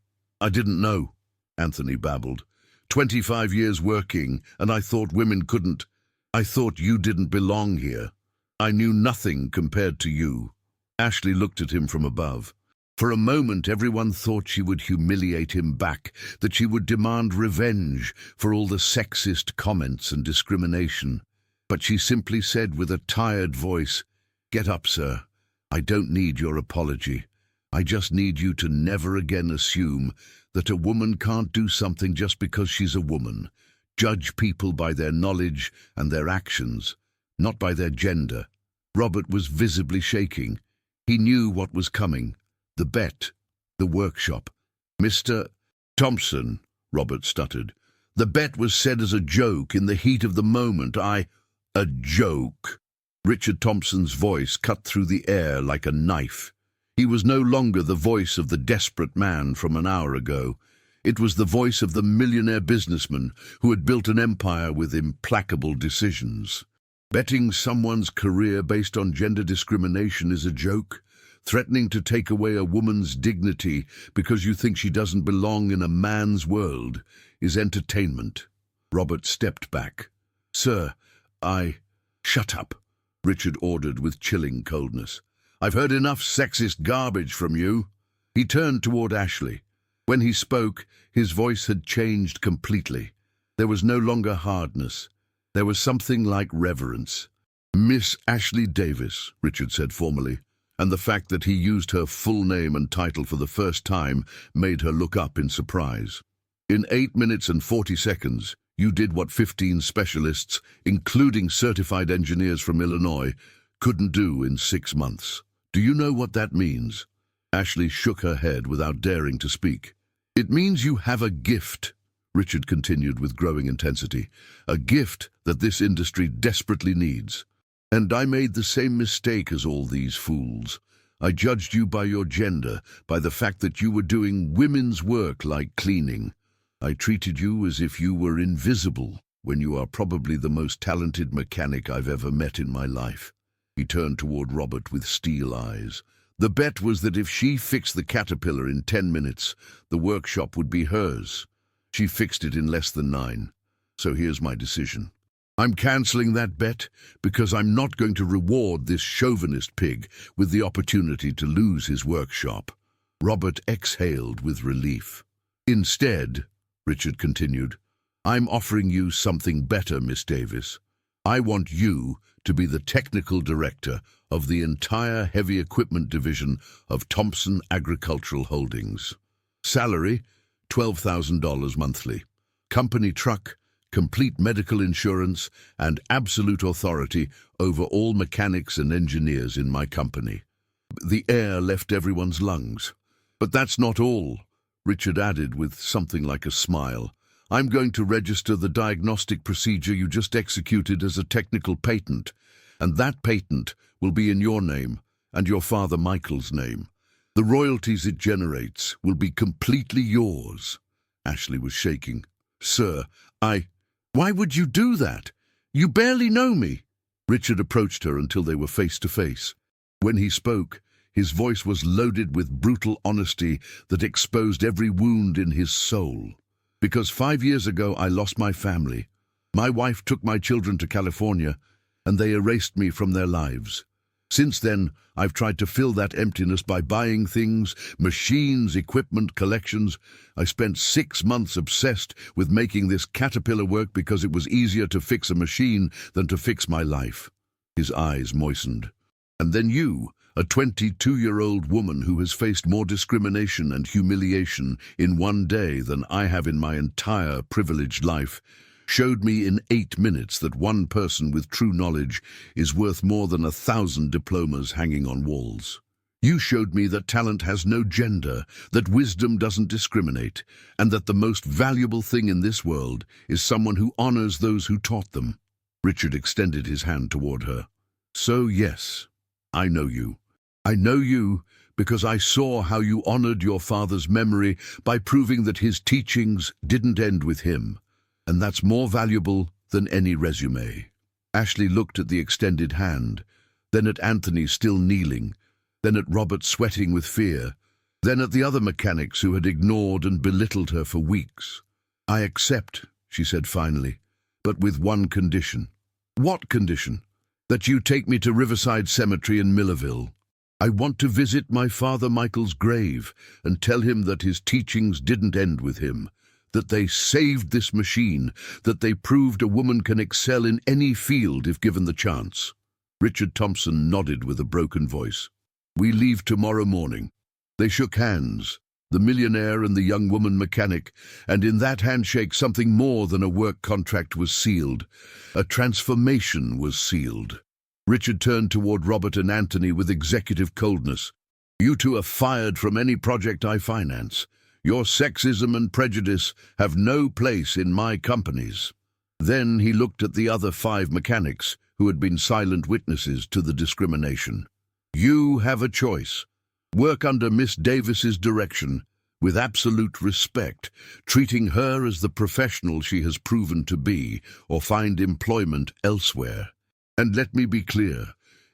A: didn't know," Anthony babbled. 25 years working, and I thought women couldn't. I thought you didn't belong here. I knew nothing compared to you." Ashley looked at him from above. For a moment, everyone thought she would humiliate him back, that she would demand revenge for all the sexist comments and discrimination. But she simply said with a tired voice, "Get up, sir. I don't need your apology. I just need you to never again assume that a woman can't do something just because she's a woman. Judge people by their knowledge and their actions, not by their gender." Robert was visibly shaking. He knew what was coming. The bet, the workshop. "Mr. Thompson," Robert stuttered, "the bet was said as a joke in the heat of the moment. A joke?" Richard Thompson's voice cut through the air like a knife. He was no longer the voice of the desperate man from an hour ago. It was the voice of the millionaire businessman who had built an empire with implacable decisions. Betting someone's career based on gender discrimination is a joke. Threatening to take away a woman's dignity because you think she doesn't belong in a man's world is entertainment. Robert stepped back. "Sir, Shut up," Richard ordered with chilling coldness. "I've heard enough sexist garbage from you." He turned toward Ashley. When he spoke, his voice had changed completely. There was no longer hardness. There was something like reverence. "Miss Ashley Davis," Richard said formally, and the fact that he used her full name and title for the first time made her look up in surprise. "In 8 minutes and 40 seconds, you did what 15 specialists, including certified engineers from Illinois, couldn't do in 6 months. Do you know what that means?" Ashley shook her head without daring to speak. "It means you have a gift," Richard continued with growing intensity, "a gift that this industry desperately needs. And I made the same mistake as all these fools. I judged you by your gender, by the fact that you were doing women's work like cleaning. I treated you as if you were invisible, when you are probably the most talented mechanic I've ever met in my life." He turned toward Robert with steel eyes. "The bet was that if she fixed the Caterpillar in 10 minutes, the workshop would be hers. She fixed it in less than 9. So here's my decision. I'm cancelling that bet because I'm not going to reward this chauvinist pig with the opportunity to lose his workshop." Robert exhaled with relief. "Instead," Richard continued, "I'm offering you something better, Miss Davis. I want you to be the technical director of the entire heavy equipment division of Thompson Agricultural Holdings. Salary, $12,000 monthly. Company truck, complete medical insurance, and absolute authority over all mechanics and engineers in my company." The air left everyone's lungs. "But that's not all," Richard added with something like a smile. "I'm going to register the diagnostic procedure you just executed as a technical patent, and that patent will be in your name and your father Michael's name. The royalties it generates will be completely yours." Ashley was shaking. "Sir, Why would you do that? You barely know me." Richard approached her until they were face to face. When he spoke, his voice was loaded with brutal honesty that exposed every wound in his soul. "Because 5 years ago I lost my family. My wife took my children to California, and they erased me from their lives. Since then, I've tried to fill that emptiness by buying things, machines, equipment, collections. I spent 6 months obsessed with making this Caterpillar work because it was easier to fix a machine than to fix my life." His eyes moistened. "And then you, a 22-year-old woman who has faced more discrimination and humiliation in one day than I have in my entire privileged life, showed me in 8 minutes that one person with true knowledge is worth more than 1,000 diplomas hanging on walls. You showed me that talent has no gender, that wisdom doesn't discriminate, and that the most valuable thing in this world is someone who honors those who taught them." Richard extended his hand toward her. "So yes, I know you. I know you because I saw how you honored your father's memory by proving that his teachings didn't end with him. And that's more valuable than any resume." Ashley looked at the extended hand, then at Anthony still kneeling, then at Robert sweating with fear, then at the other mechanics who had ignored and belittled her for weeks. "I accept," she said finally, "but with one condition." "What condition?" "That you take me to Riverside Cemetery in Millerville. I want to visit my father Michael's grave and tell him that his teachings didn't end with him, that they saved this machine, that they proved a woman can excel in any field if given the chance." Richard Thompson nodded with a broken voice. "We leave tomorrow morning." They shook hands, the millionaire and the young woman mechanic, and in that handshake something more than a work contract was sealed. A transformation was sealed. Richard turned toward Robert and Anthony with executive coldness. "You two are fired from any project I finance. Your sexism and prejudice have no place in my companies." Then he looked at the other 5 mechanics, who had been silent witnesses to the discrimination. You have a choice. Work under Miss Davis's direction, with absolute respect, treating her as the professional she has proven to be, or find employment elsewhere. And let me be clear,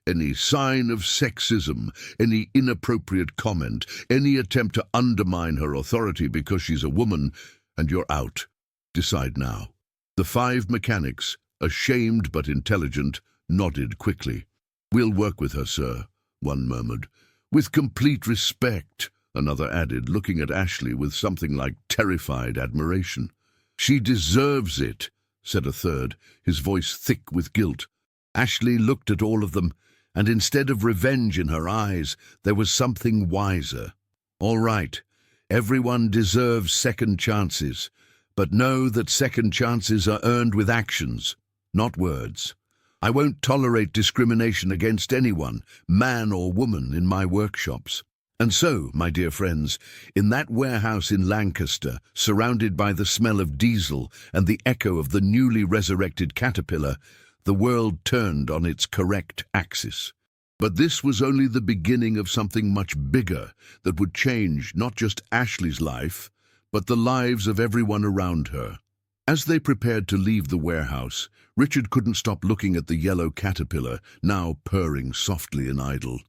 A: any sign of sexism, any inappropriate comment, any attempt to undermine her authority because she's a woman, and you're out. Decide now. The 5 mechanics, ashamed but intelligent, nodded quickly. We'll work with her, sir, one murmured. With complete respect, another added, looking at Ashley with something like terrified admiration. She deserves it, said a third, his voice thick with guilt. Ashley looked at all of them, and instead of revenge in her eyes, there was something wiser. All right, everyone deserves second chances, but know that second chances are earned with actions, not words. I won't tolerate discrimination against anyone, man or woman, in my workshops. And so, my dear friends, in that warehouse in Lancaster, surrounded by the smell of diesel and the echo of the newly resurrected caterpillar, the world turned on its correct axis. But this was only the beginning of something much bigger that would change not just Ashley's life, but the lives of everyone around her. As they prepared to leave the warehouse, Richard couldn't stop looking at the yellow caterpillar, now purring softly and idle.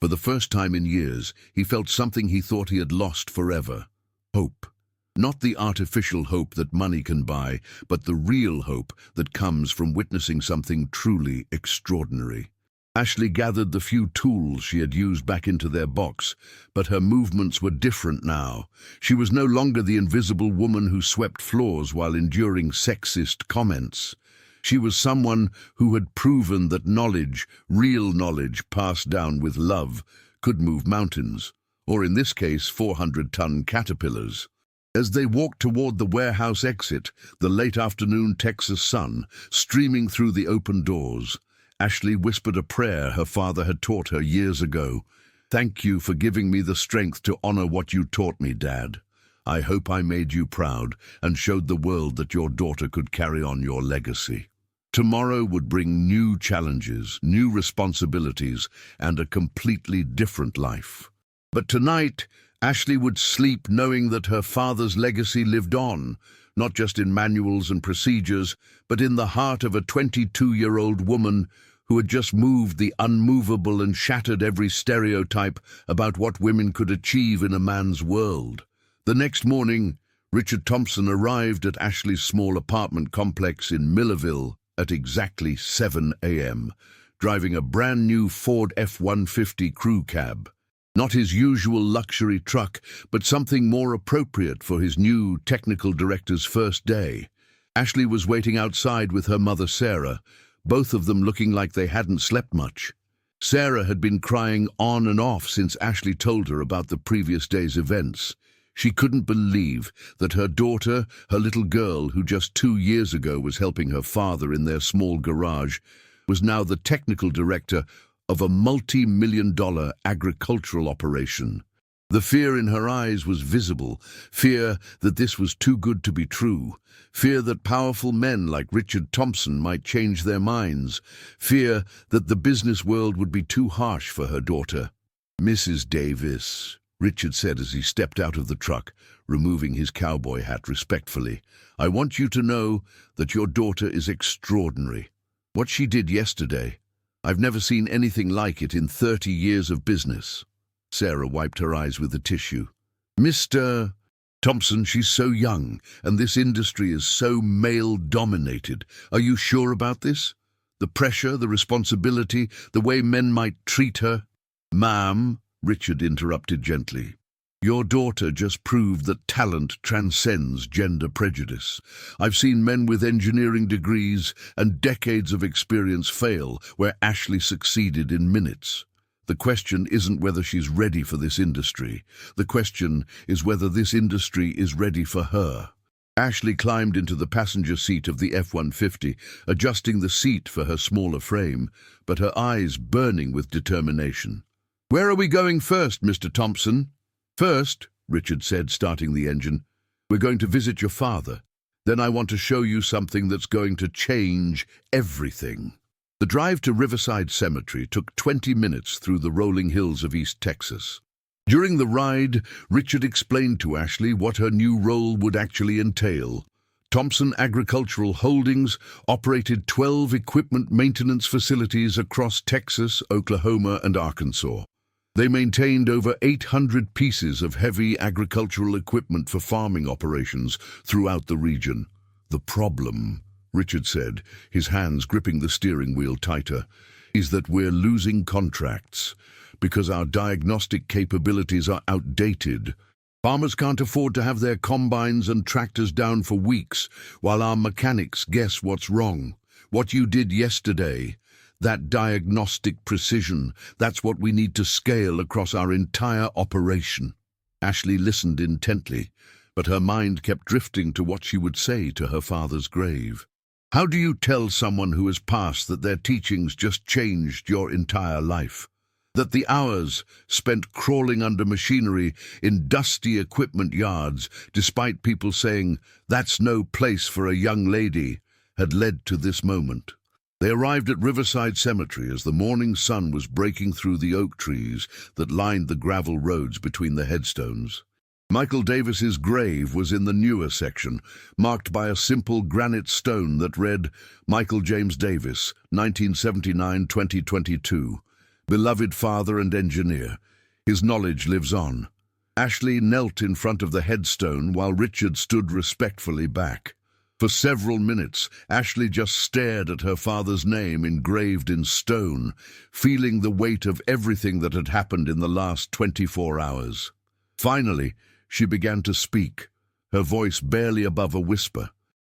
A: For the first time in years, he felt something he thought he had lost forever. Hope. Not the artificial hope that money can buy, but the real hope that comes from witnessing something truly extraordinary. Ashley gathered the few tools she had used back into their box, but her movements were different now. She was no longer the invisible woman who swept floors while enduring sexist comments. She was someone who had proven that knowledge, real knowledge passed down with love, could move mountains, or in this case 400-ton caterpillars. As they walked toward the warehouse exit, the late afternoon Texas sun streaming through the open doors, Ashley whispered a prayer her father had taught her years ago. Thank you for giving me the strength to honor what you taught me, Dad. I hope I made you proud and showed the world that your daughter could carry on your legacy. Tomorrow would bring new challenges, new responsibilities, and a completely different life. But tonight, Ashley would sleep knowing that her father's legacy lived on, not just in manuals and procedures, but in the heart of a 22-year-old woman who had just moved the unmovable and shattered every stereotype about what women could achieve in a man's world. The next morning, Richard Thompson arrived at Ashley's small apartment complex in Millerville at exactly 7 a.m., driving a brand-new Ford F-150 crew cab. Not his usual luxury truck, but something more appropriate for his new technical director's first day. Ashley was waiting outside with her mother Sarah, both of them looking like they hadn't slept much. Sarah had been crying on and off since Ashley told her about the previous day's events. She couldn't believe that her daughter, her little girl who just 2 years ago was helping her father in their small garage, was now the technical director of a multi-million-dollar agricultural operation. The fear in her eyes was visible, fear that this was too good to be true, fear that powerful men like Richard Thompson might change their minds, fear that the business world would be too harsh for her daughter. Mrs. Davis, Richard said as he stepped out of the truck, removing his cowboy hat respectfully, I want you to know that your daughter is extraordinary. What she did yesterday, I've never seen anything like it in 30 years of business. Sarah wiped her eyes with a tissue. Mr. Thompson, she's so young, and this industry is so male-dominated. Are you sure about this? The pressure, the responsibility, the way men might treat her? Ma'am, Richard interrupted gently. Your daughter just proved that talent transcends gender prejudice. I've seen men with engineering degrees and decades of experience fail where Ashley succeeded in minutes. The question isn't whether she's ready for this industry. The question is whether this industry is ready for her. Ashley climbed into the passenger seat of the F-150, adjusting the seat for her smaller frame, but her eyes burning with determination. Where are we going first, Mr. Thompson? First, Richard said, starting the engine, we're going to visit your father. Then I want to show you something that's going to change everything. The drive to Riverside Cemetery took 20 minutes through the rolling hills of East Texas. During the ride, Richard explained to Ashley what her new role would actually entail. Thompson Agricultural Holdings operated 12 equipment maintenance facilities across Texas, Oklahoma, and Arkansas. They maintained over 800 pieces of heavy agricultural equipment for farming operations throughout the region. The problem, Richard said, his hands gripping the steering wheel tighter, is that we're losing contracts because our diagnostic capabilities are outdated. Farmers can't afford to have their combines and tractors down for weeks while our mechanics guess what's wrong. What you did yesterday, that diagnostic precision, that's what we need to scale across our entire operation. Ashley listened intently, but her mind kept drifting to what she would say to her father's grave. How do you tell someone who has passed that their teachings just changed your entire life? That the hours spent crawling under machinery in dusty equipment yards, despite people saying, "That's no place for a young lady," had led to this moment. They arrived at Riverside Cemetery as the morning sun was breaking through the oak trees that lined the gravel roads between the headstones. Michael Davis's grave was in the newer section, marked by a simple granite stone that read, "Michael James Davis, 1979-2022. Beloved father and engineer. His knowledge lives on." Ashley knelt in front of the headstone while Richard stood respectfully back. For several minutes, Ashley just stared at her father's name engraved in stone, feeling the weight of everything that had happened in the last 24 hours. Finally, she began to speak, her voice barely above a whisper.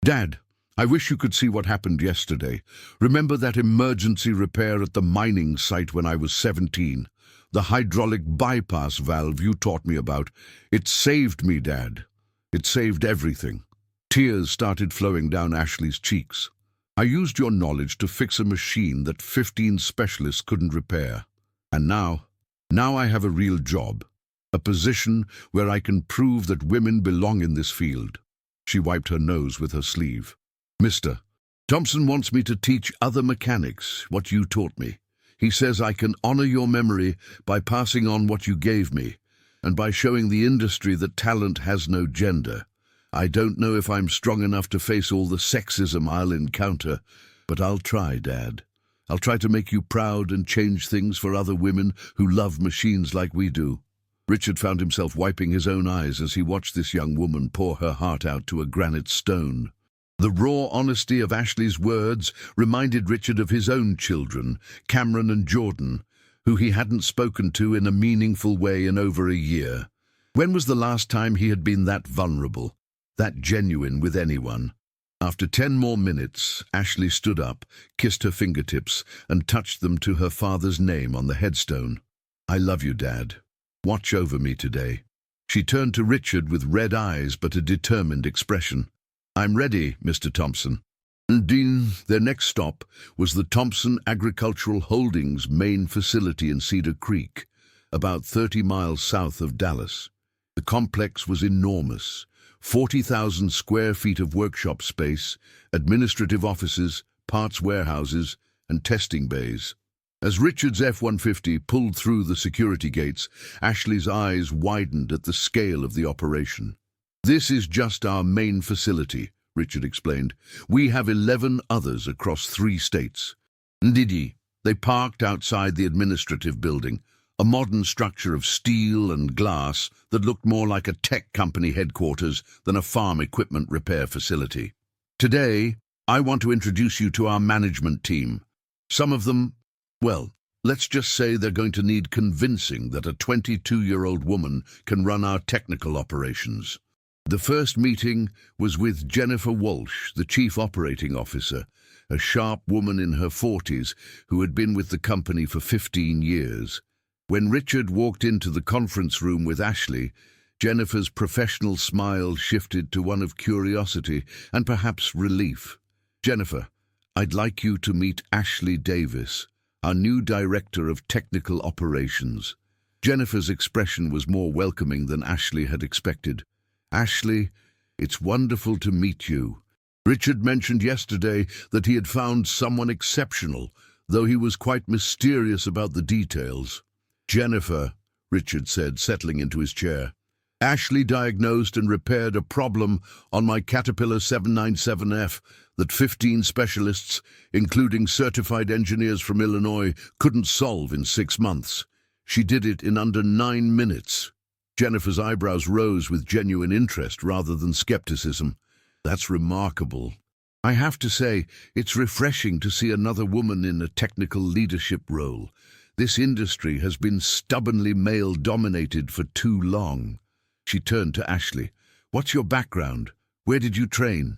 A: "Dad, I wish you could see what happened yesterday. Remember that emergency repair at the mining site when I was 17? The hydraulic bypass valve you taught me about. It saved me, Dad. It saved everything." Tears started flowing down Ashley's cheeks. "I used your knowledge to fix a machine that 15 specialists couldn't repair. And now I have a real job. A position where I can prove that women belong in this field." She wiped her nose with her sleeve. "Mr. Thompson wants me to teach other mechanics what you taught me. He says I can honor your memory by passing on what you gave me, and by showing the industry that talent has no gender. I don't know if I'm strong enough to face all the sexism I'll encounter, but I'll try, Dad. I'll try to make you proud and change things for other women who love machines like we do." Richard found himself wiping his own eyes as he watched this young woman pour her heart out to a granite stone. The raw honesty of Ashley's words reminded Richard of his own children, Cameron and Jordan, who he hadn't spoken to in a meaningful way in over a year. When was the last time he had been that vulnerable, that genuine with anyone? After 10 more minutes, Ashley stood up, kissed her fingertips, and touched them to her father's name on the headstone. "I love you, Dad. Watch over me today." She turned to Richard with red eyes but a determined expression. "I'm ready, Mr. Thompson." Dean, their next stop was the Thompson Agricultural Holdings main facility in Cedar Creek, about 30 miles south of Dallas. The complex was enormous, 40,000 square feet of workshop space, administrative offices, parts warehouses, and testing bays. As Richard's F-150 pulled through the security gates, Ashley's eyes widened at the scale of the operation. "This is just our main facility," Richard explained. "We have 11 others across 3 states. Ndidi." They parked outside the administrative building, a modern structure of steel and glass that looked more like a tech company headquarters than a farm equipment repair facility. "Today, I want to introduce you to our management team. Some of them, well, let's just say they're going to need convincing that a 22-year-old woman can run our technical operations." The first meeting was with Jennifer Walsh, the Chief Operating Officer, a sharp woman in her 40s who had been with the company for 15 years. When Richard walked into the conference room with Ashley, Jennifer's professional smile shifted to one of curiosity and perhaps relief. "Jennifer, I'd like you to meet Ashley Davis, our new Director of Technical Operations." Jennifer's expression was more welcoming than Ashley had expected. "Ashley, it's wonderful to meet you. Richard mentioned yesterday that he had found someone exceptional, though he was quite mysterious about the details. "Jennifer," Richard said, settling into his chair. "Ashley diagnosed and repaired a problem on my Caterpillar 797F that 15 specialists, including certified engineers from Illinois, couldn't solve in 6 months. She did it in under 9 minutes." Jennifer's eyebrows rose with genuine interest rather than skepticism. "That's remarkable. I have to say, it's refreshing to see another woman in a technical leadership role. This industry has been stubbornly male-dominated for too long." She turned to Ashley. "What's your background? Where did you train?"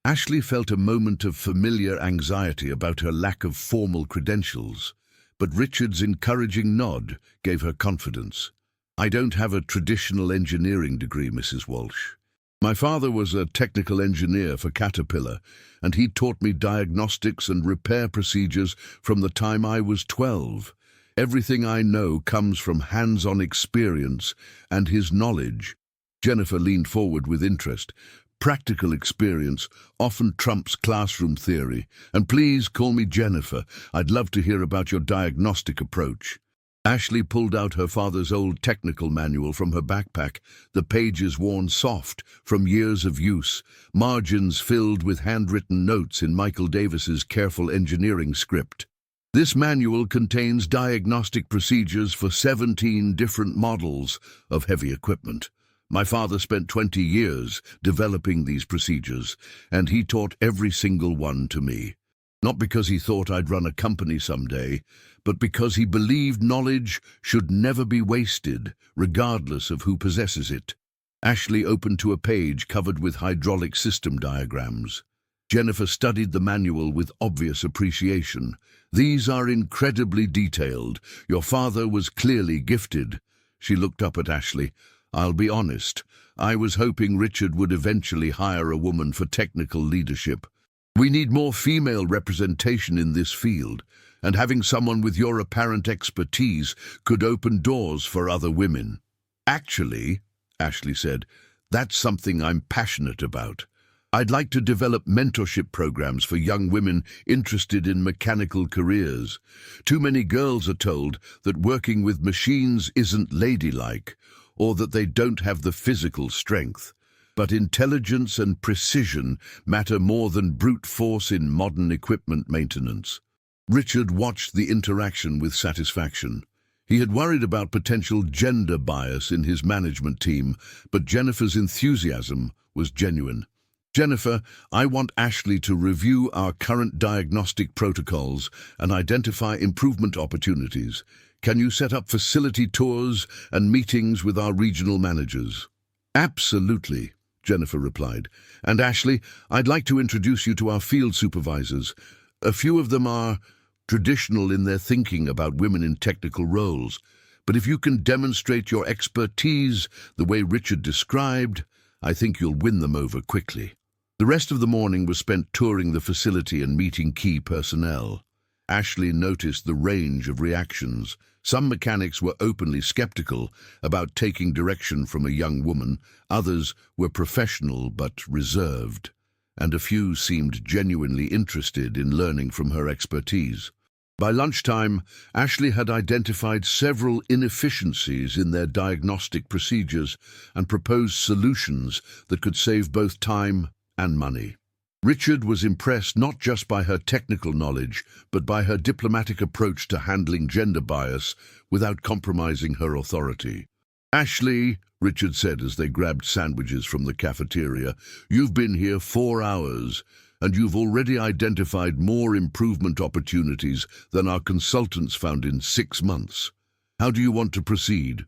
A: Ashley felt a moment of familiar anxiety about her lack of formal credentials, but Richard's encouraging nod gave her confidence. "I don't have a traditional engineering degree, Mrs. Walsh. My father was a technical engineer for Caterpillar, and he taught me diagnostics and repair procedures from the time I was 12. Everything I know comes from hands-on experience and his knowledge." Jennifer leaned forward with interest. "Practical experience often trumps classroom theory. And please call me Jennifer. I'd love to hear about your diagnostic approach." Ashley pulled out her father's old technical manual from her backpack, the pages worn soft from years of use, margins filled with handwritten notes in Michael Davis's careful engineering script. "This manual contains diagnostic procedures for 17 different models of heavy equipment. My father spent 20 years developing these procedures, and he taught every single one to me. Not because he thought I'd run a company someday, but because he believed knowledge should never be wasted, regardless of who possesses it." Ashley opened to a page covered with hydraulic system diagrams. Jennifer studied the manual with obvious appreciation. "These are incredibly detailed. Your father was clearly gifted." She looked up at Ashley. "I'll be honest, I was hoping Richard would eventually hire a woman for technical leadership. We need more female representation in this field, and having someone with your apparent expertise could open doors for other women." "Actually," Ashley said, "that's something I'm passionate about. I'd like to develop mentorship programs for young women interested in mechanical careers. Too many girls are told that working with machines isn't ladylike, or that they don't have the physical strength. But intelligence and precision matter more than brute force in modern equipment maintenance." Richard watched the interaction with satisfaction. He had worried about potential gender bias in his management team, but Jennifer's enthusiasm was genuine. "Jennifer, I want Ashley to review our current diagnostic protocols and identify improvement opportunities. Can you set up facility tours and meetings with our regional managers?" "Absolutely," Jennifer replied. "And Ashley, I'd like to introduce you to our field supervisors. A few of them are traditional in their thinking about women in technical roles, but if you can demonstrate your expertise the way Richard described, I think you'll win them over quickly." The rest of the morning was spent touring the facility and meeting key personnel. Ashley noticed the range of reactions. Some mechanics were openly skeptical about taking direction from a young woman, others were professional but reserved, and a few seemed genuinely interested in learning from her expertise. By lunchtime, Ashley had identified several inefficiencies in their diagnostic procedures and proposed solutions that could save both time and money. Richard was impressed not just by her technical knowledge, but by her diplomatic approach to handling gender bias without compromising her authority. "Ashley," Richard said as they grabbed sandwiches from the cafeteria, "you've been here 4 hours, and you've already identified more improvement opportunities than our consultants found in 6 months. How do you want to proceed?"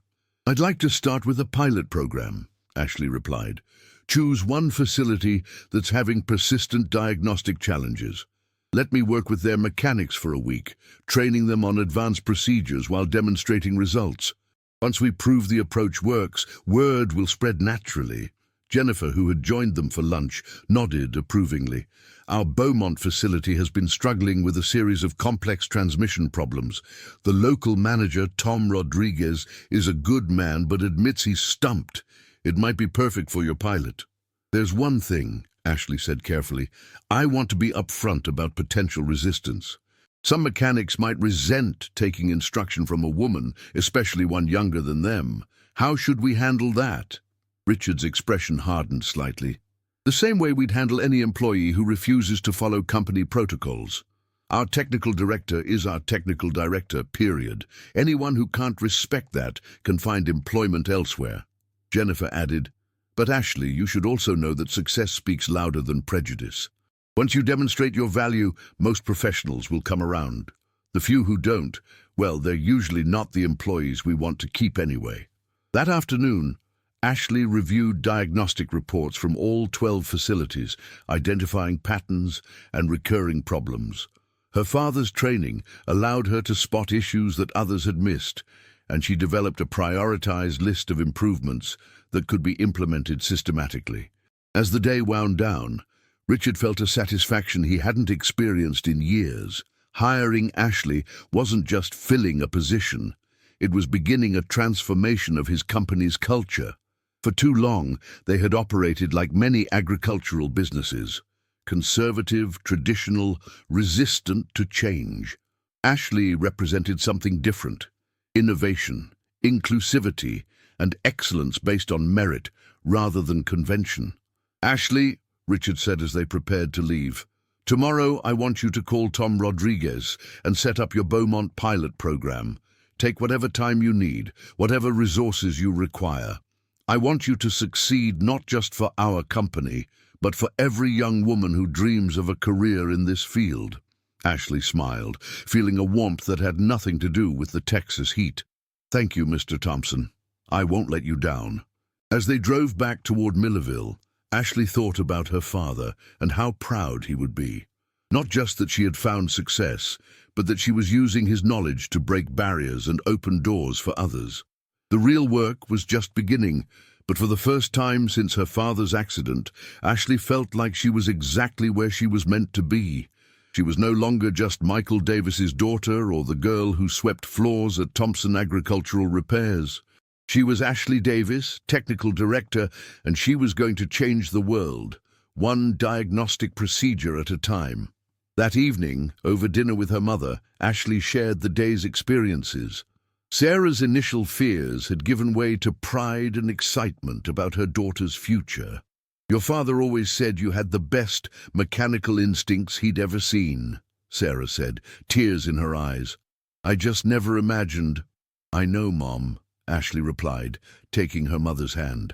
A: "I'd like to start with a pilot program," Ashley replied. "Choose one facility that's having persistent diagnostic challenges. Let me work with their mechanics for a week, training them on advanced procedures while demonstrating results. Once we prove the approach works, word will spread naturally." Jennifer, who had joined them for lunch, nodded approvingly. "Our Beaumont facility has been struggling with a series of complex transmission problems. The local manager, Tom Rodriguez, is a good man but admits he's stumped. It might be perfect for your pilot." "There's one thing," Ashley said carefully. "I want to be upfront about potential resistance. Some mechanics might resent taking instruction from a woman, especially one younger than them. How should we handle that? Richard's expression hardened slightly. The same way we'd handle any employee who refuses to follow company protocols. Our technical director is our technical director, period. Anyone who can't respect that can find employment elsewhere. Jennifer added, "But Ashley, you should also know that success speaks louder than prejudice. Once you demonstrate your value, most professionals will come around. The few who don't, well, they're usually not the employees we want to keep anyway." That afternoon, Ashley reviewed diagnostic reports from all 12 facilities, identifying patterns and recurring problems. Her father's training allowed her to spot issues that others had missed, and she developed a prioritized list of improvements that could be implemented systematically. As the day wound down, Richard felt a satisfaction he hadn't experienced in years. Hiring Ashley wasn't just filling a position, it was beginning a transformation of his company's culture. For too long, they had operated like many agricultural businesses, conservative, traditional, resistant to change. Ashley represented something different: innovation, inclusivity, and excellence based on merit rather than convention. "Ashley," Richard said as they prepared to leave, "tomorrow I want you to call Tom Rodriguez and set up your Beaumont pilot program. Take whatever time you need, whatever resources you require. I want you to succeed not just for our company, but for every young woman who dreams of a career in this field." Ashley smiled, feeling a warmth that had nothing to do with the Texas heat. "Thank you, Mr. Thompson. I won't let you down." As they drove back toward Millerville, Ashley thought about her father and how proud he would be. Not just that she had found success, but that she was using his knowledge to break barriers and open doors for others. The real work was just beginning, but for the first time since her father's accident, Ashley felt like she was exactly where she was meant to be. She was no longer just Michael Davis's daughter or the girl who swept floors at Thompson Agricultural Repairs. She was Ashley Davis, technical director, and she was going to change the world, one diagnostic procedure at a time. That evening, over dinner with her mother, Ashley shared the day's experiences. Sarah's initial fears had given way to pride and excitement about her daughter's future. "Your father always said you had the best mechanical instincts he'd ever seen," Sarah said, tears in her eyes. "I just never imagined." "I know, Mom," Ashley replied, taking her mother's hand.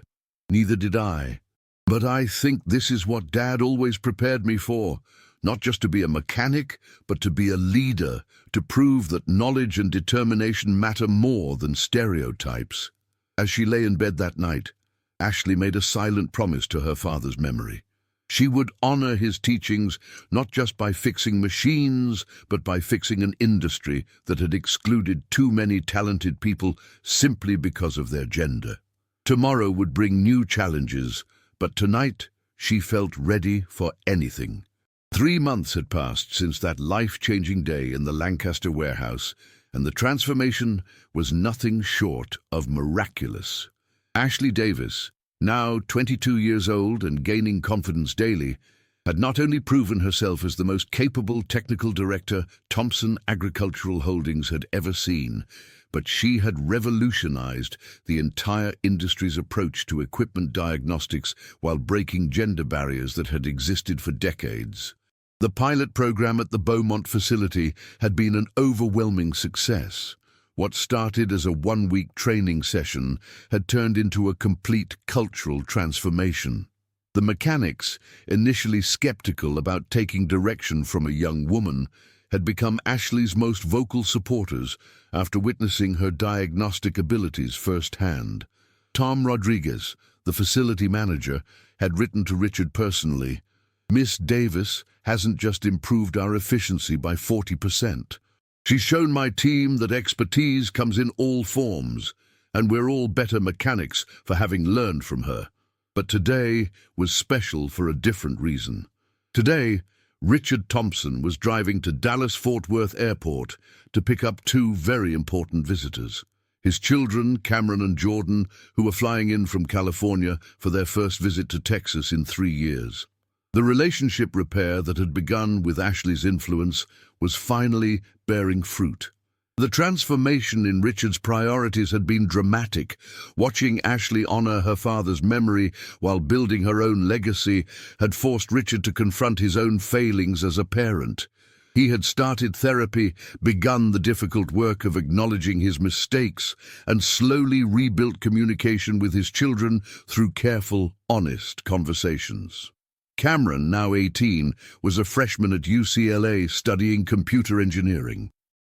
A: "Neither did I. But I think this is what Dad always prepared me for. Not just to be a mechanic, but to be a leader, to prove that knowledge and determination matter more than stereotypes." As she lay in bed that night, Ashley made a silent promise to her father's memory. She would honor his teachings not just by fixing machines, but by fixing an industry that had excluded too many talented people simply because of their gender. Tomorrow would bring new challenges, but tonight she felt ready for anything. 3 months had passed since that life-changing day in the Lancaster warehouse, and the transformation was nothing short of miraculous. Ashley Davis, now 22 years old and gaining confidence daily, had not only proven herself as the most capable technical director Thompson Agricultural Holdings had ever seen, but she had revolutionized the entire industry's approach to equipment diagnostics while breaking gender barriers that had existed for decades. The pilot program at the Beaumont facility had been an overwhelming success. What started as a 1-week training session had turned into a complete cultural transformation. The mechanics, initially skeptical about taking direction from a young woman, had become Ashley's most vocal supporters after witnessing her diagnostic abilities firsthand. Tom Rodriguez, the facility manager, had written to Richard personally, "Miss Davis hasn't just improved our efficiency by 40%. She's shown my team that expertise comes in all forms, and we're all better mechanics for having learned from her." But today was special for a different reason. Today, Richard Thompson was driving to Dallas-Fort Worth Airport to pick up 2 very important visitors. His children, Cameron and Jordan, who were flying in from California for their first visit to Texas in 3 years. The relationship repair that had begun with Ashley's influence was finally bearing fruit. The transformation in Richard's priorities had been dramatic. Watching Ashley honor her father's memory while building her own legacy had forced Richard to confront his own failings as a parent. He had started therapy, begun the difficult work of acknowledging his mistakes, and slowly rebuilt communication with his children through careful, honest conversations. Cameron, now 18, was a freshman at UCLA studying computer engineering.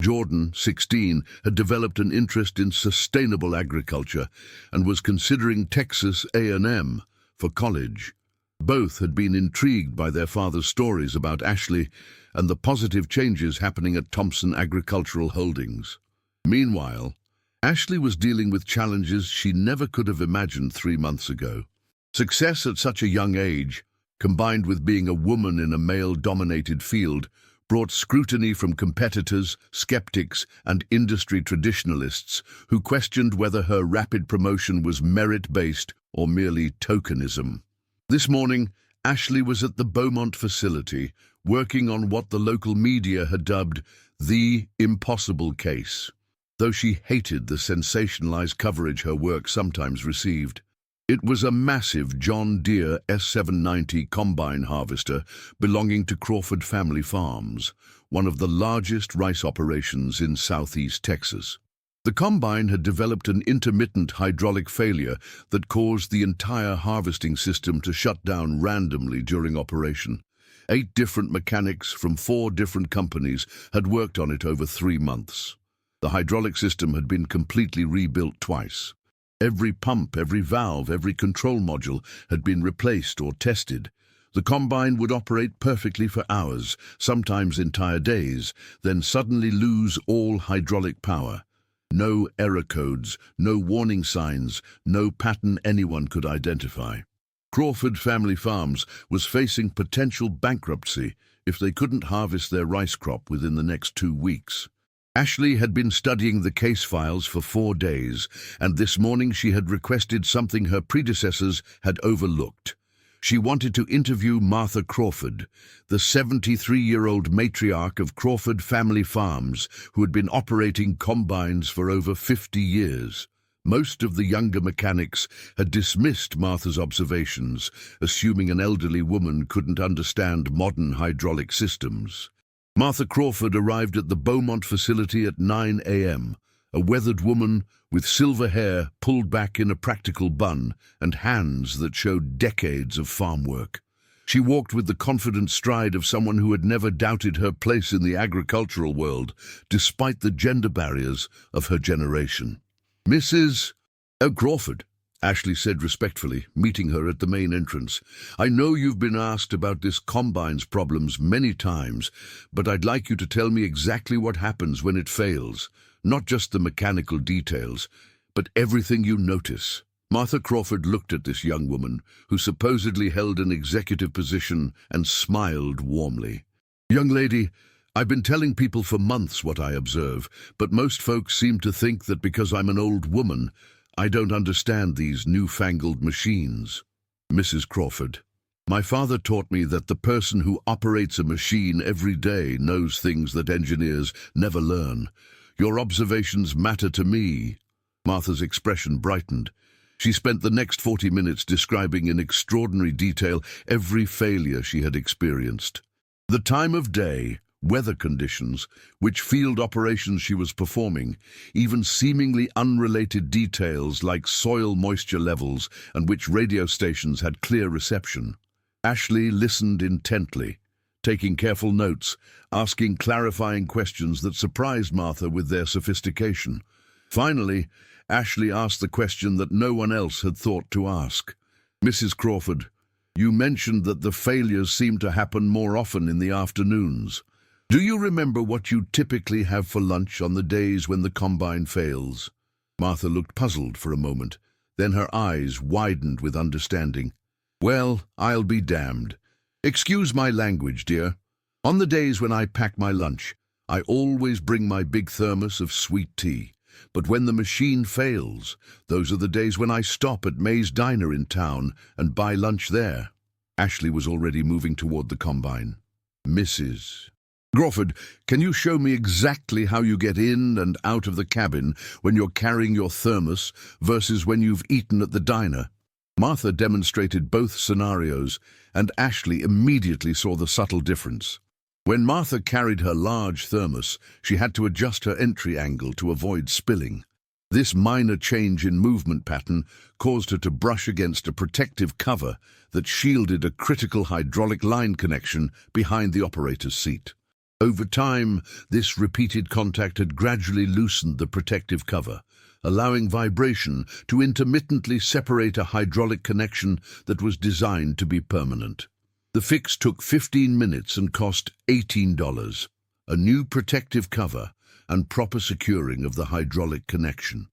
A: Jordan, 16, had developed an interest in sustainable agriculture and was considering Texas A&M for college. Both had been intrigued by their father's stories about Ashley and the positive changes happening at Thompson Agricultural Holdings. Meanwhile, Ashley was dealing with challenges she never could have imagined 3 months ago. Success at such a young age, combined with being a woman in a male-dominated field, brought scrutiny from competitors, skeptics, and industry traditionalists who questioned whether her rapid promotion was merit-based or merely tokenism. This morning, Ashley was at the Beaumont facility, working on what the local media had dubbed the impossible case, though she hated the sensationalized coverage her work sometimes received. It was a massive John Deere S790 combine harvester belonging to Crawford Family Farms, one of the largest rice operations in southeast Texas. The combine had developed an intermittent hydraulic failure that caused the entire harvesting system to shut down randomly during operation. 8 different mechanics from 4 different companies had worked on it over 3 months. The hydraulic system had been completely rebuilt twice. Every pump, every valve, every control module had been replaced or tested. The combine would operate perfectly for hours, sometimes entire days, then suddenly lose all hydraulic power. No error codes, no warning signs, no pattern anyone could identify. Crawford Family Farms was facing potential bankruptcy if they couldn't harvest their rice crop within the next 2 weeks. Ashley had been studying the case files for 4 days, and this morning she had requested something her predecessors had overlooked. She wanted to interview Martha Crawford, the 73-year-old matriarch of Crawford Family Farms, who had been operating combines for over 50 years. Most of the younger mechanics had dismissed Martha's observations, assuming an elderly woman couldn't understand modern hydraulic systems. Martha Crawford arrived at the Beaumont facility at 9 a.m., a weathered woman with silver hair pulled back in a practical bun and hands that showed decades of farm work. She walked with the confident stride of someone who had never doubted her place in the agricultural world, despite the gender barriers of her generation. "Mrs. Crawford," Ashley said respectfully, meeting her at the main entrance. "I know you've been asked about this combine's problems many times, but I'd like you to tell me exactly what happens when it fails. Not just the mechanical details, but everything you notice." Martha Crawford looked at this young woman, who supposedly held an executive position, and smiled warmly. "Young lady, I've been telling people for months what I observe, but most folks seem to think that because I'm an old woman, I don't understand these newfangled machines." "Mrs. Crawford, my father taught me that the person who operates a machine every day knows things that engineers never learn. Your observations matter to me." Martha's expression brightened. She spent the next 40 minutes describing in extraordinary detail every failure she had experienced. The time of day, weather conditions, which field operations she was performing, even seemingly unrelated details like soil moisture levels and which radio stations had clear reception. Ashley listened intently, taking careful notes, asking clarifying questions that surprised Martha with their sophistication. Finally, Ashley asked the question that no one else had thought to ask. "Mrs. Crawford, you mentioned that the failures seem to happen more often in the afternoons. Do you remember what you typically have for lunch on the days when the combine fails?" Martha looked puzzled for a moment, then her eyes widened with understanding. "Well, I'll be damned. Excuse my language, dear. On the days when I pack my lunch, I always bring my big thermos of sweet tea. But when the machine fails, those are the days when I stop at May's Diner in town and buy lunch there." Ashley was already moving toward the combine. Mrs. Crawford, can you show me exactly how you get in and out of the cabin when you're carrying your thermos versus when you've eaten at the diner? Martha demonstrated both scenarios, and Ashley immediately saw the subtle difference. When Martha carried her large thermos, she had to adjust her entry angle to avoid spilling. This minor change in movement pattern caused her to brush against a protective cover that shielded a critical hydraulic line connection behind the operator's seat. Over time, this repeated contact had gradually loosened the protective cover, allowing vibration to intermittently separate a hydraulic connection that was designed to be permanent. The fix took 15 minutes and cost $18, a new protective cover and proper securing of the hydraulic connection.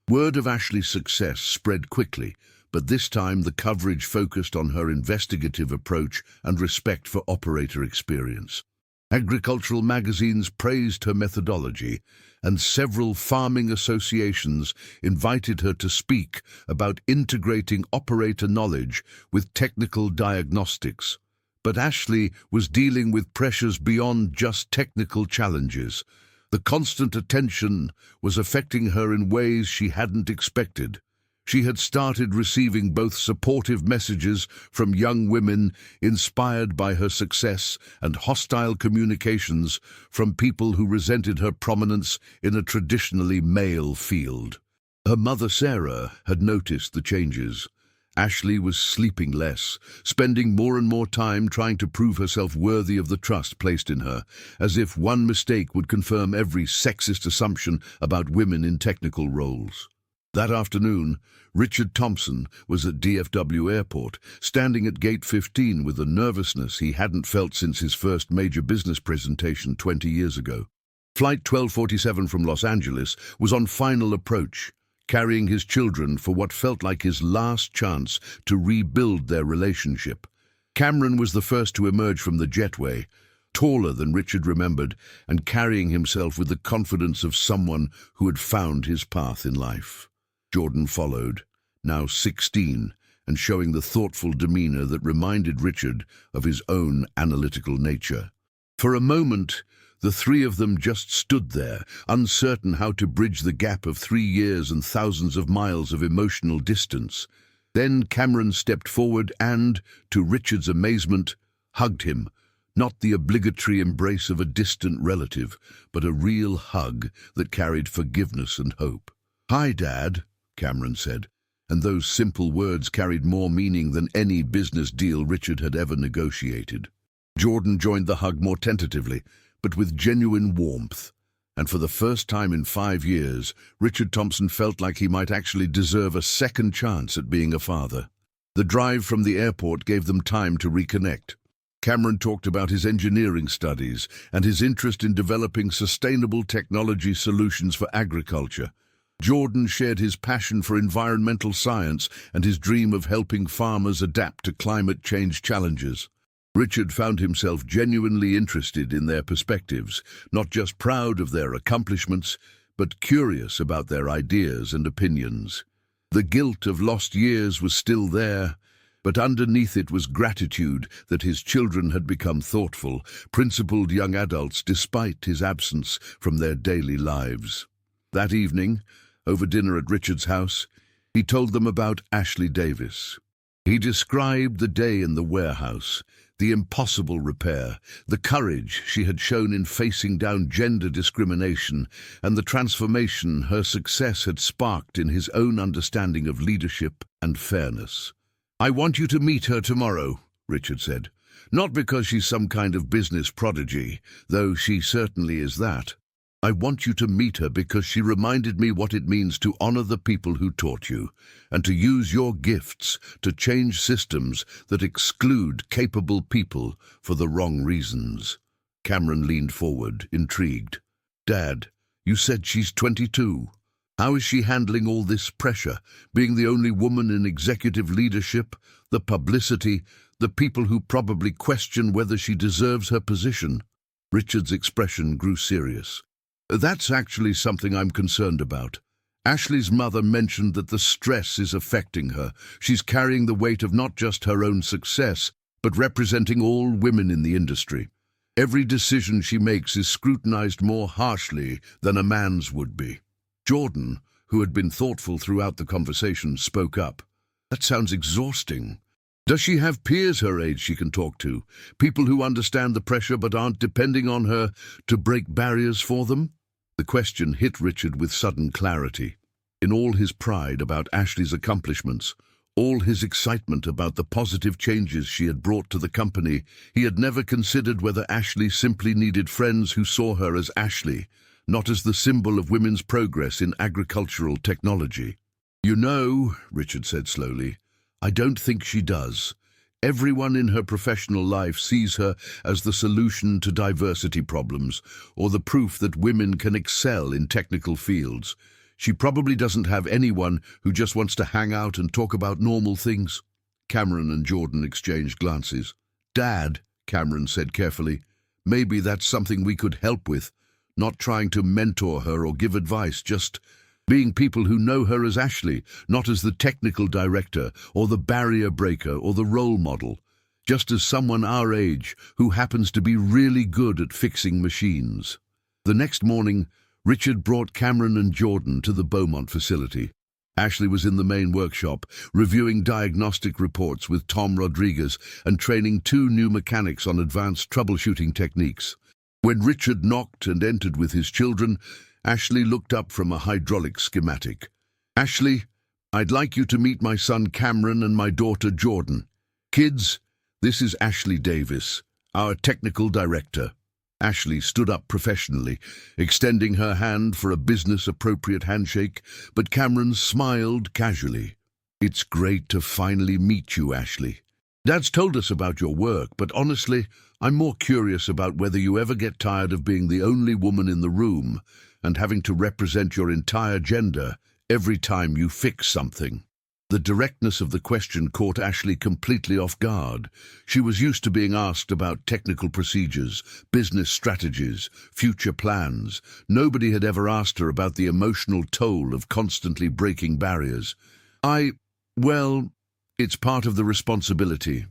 A: Word of Ashley's success spread quickly, but this time the coverage focused on her investigative approach and respect for operator experience. Agricultural magazines praised her methodology, and several farming associations invited her to speak about integrating operator knowledge with technical diagnostics. But Ashley was dealing with pressures beyond just technical challenges. The constant attention was affecting her in ways she hadn't expected. She had started receiving both supportive messages from young women inspired by her success and hostile communications from people who resented her prominence in a traditionally male field. Her mother, Sarah, had noticed the changes. Ashley was sleeping less, spending more and more time trying to prove herself worthy of the trust placed in her, as if one mistake would confirm every sexist assumption about women in technical roles. That afternoon, Richard Thompson was at DFW Airport, standing at Gate 15 with a nervousness he hadn't felt since his first major business presentation 20 years ago. Flight 1247 from Los Angeles was on final approach, carrying his children for what felt like his last chance to rebuild their relationship. Cameron was the first to emerge from the jetway, taller than Richard remembered, and carrying himself with the confidence of someone who had found his path in life. Jordan followed, now 16, and showing the thoughtful demeanor that reminded Richard of his own analytical nature. For a moment, the three of them just stood there, uncertain how to bridge the gap of 3 years and thousands of miles of emotional distance. Then Cameron stepped forward and, to Richard's amazement, hugged him, not the obligatory embrace of a distant relative, but a real hug that carried forgiveness and hope. "Hi, Dad," Cameron said, and those simple words carried more meaning than any business deal Richard had ever negotiated. Jordan joined the hug more tentatively, but with genuine warmth, and for the first time in 5 years, Richard Thompson felt like he might actually deserve a second chance at being a father. The drive from the airport gave them time to reconnect. Cameron talked about his engineering studies and his interest in developing sustainable technology solutions for agriculture. Jordan shared his passion for environmental science and his dream of helping farmers adapt to climate change challenges. Richard found himself genuinely interested in their perspectives, not just proud of their accomplishments, but curious about their ideas and opinions. The guilt of lost years was still there, but underneath it was gratitude that his children had become thoughtful, principled young adults despite his absence from their daily lives. That evening, over dinner at Richard's house, he told them about Ashley Davis. He described the day in the warehouse, the impossible repair, the courage she had shown in facing down gender discrimination, and the transformation her success had sparked in his own understanding of leadership and fairness. "I want you to meet her tomorrow," Richard said. "Not because she's some kind of business prodigy, though she certainly is that. I want you to meet her because she reminded me what it means to honor the people who taught you, and to use your gifts to change systems that exclude capable people for the wrong reasons." Cameron leaned forward, intrigued. "Dad, you said she's 22. How is she handling all this pressure, being the only woman in executive leadership, the publicity, the people who probably question whether she deserves her position?" Richard's expression grew serious. "That's actually something I'm concerned about. Ashley's mother mentioned that the stress is affecting her. She's carrying the weight of not just her own success, but representing all women in the industry. Every decision she makes is scrutinized more harshly than a man's would be. Jordan, who had been thoughtful throughout the conversation, spoke up. That sounds exhausting. Does she have peers her age she can talk to? People who understand the pressure but aren't depending on her to break barriers for them? The question hit Richard with sudden clarity. In all his pride about Ashley's accomplishments, all his excitement about the positive changes she had brought to the company, he had never considered whether Ashley simply needed friends who saw her as Ashley, not as the symbol of women's progress in agricultural technology. "You know," Richard said slowly, "I don't think she does. Everyone in her professional life sees her as the solution to diversity problems, or the proof that women can excel in technical fields. She probably doesn't have anyone who just wants to hang out and talk about normal things." Cameron and Jordan exchanged glances. "Dad," Cameron said carefully, "maybe that's something we could help with, not trying to mentor her or give advice, just being people who know her as Ashley, not as the technical director or the barrier breaker or the role model, just as someone our age who happens to be really good at fixing machines." The next morning, Richard brought Cameron and Jordan to the Beaumont facility. Ashley was in the main workshop, reviewing diagnostic reports with Tom Rodriguez and training 2 new mechanics on advanced troubleshooting techniques. When Richard knocked and entered with his children, Ashley looked up from a hydraulic schematic. "Ashley, I'd like you to meet my son Cameron and my daughter Jordan. Kids, this is Ashley Davis, our technical director." Ashley stood up professionally, extending her hand for a business-appropriate handshake, but Cameron smiled casually. "It's great to finally meet you, Ashley. Dad's told us about your work, but honestly, I'm more curious about whether you ever get tired of being the only woman in the room and having to represent your entire gender every time you fix something." The directness of the question caught Ashley completely off guard. She was used to being asked about technical procedures, business strategies, future plans. Nobody had ever asked her about the emotional toll of constantly breaking barriers. Well, it's part of the responsibility,"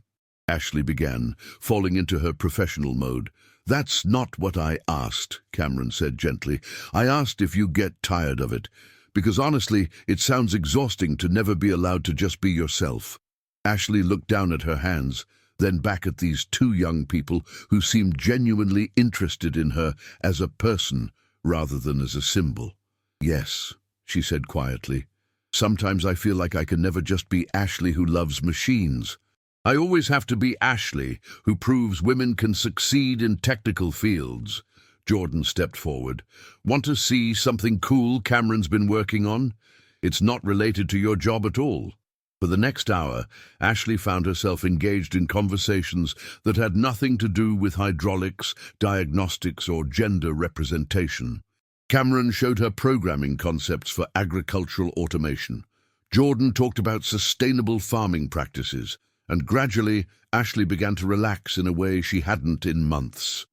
A: Ashley began, falling into her professional mode. "That's not what I asked," Cameron said gently. "I asked if you get tired of it, because honestly, it sounds exhausting to never be allowed to just be yourself." Ashley looked down at her hands, then back at these 2 young people who seemed genuinely interested in her as a person rather than as a symbol. "Yes," she said quietly. "Sometimes I feel like I can never just be Ashley who loves machines. I always have to be Ashley who proves women can succeed in technical fields." Jordan stepped forward. "Want to see something cool Cameron's been working on? It's not related to your job at all." For the next hour, Ashley found herself engaged in conversations that had nothing to do with hydraulics, diagnostics, or gender representation. Cameron showed her programming concepts for agricultural automation. Jordan talked about sustainable farming practices, and gradually Ashley began to relax in a way she hadn't in months.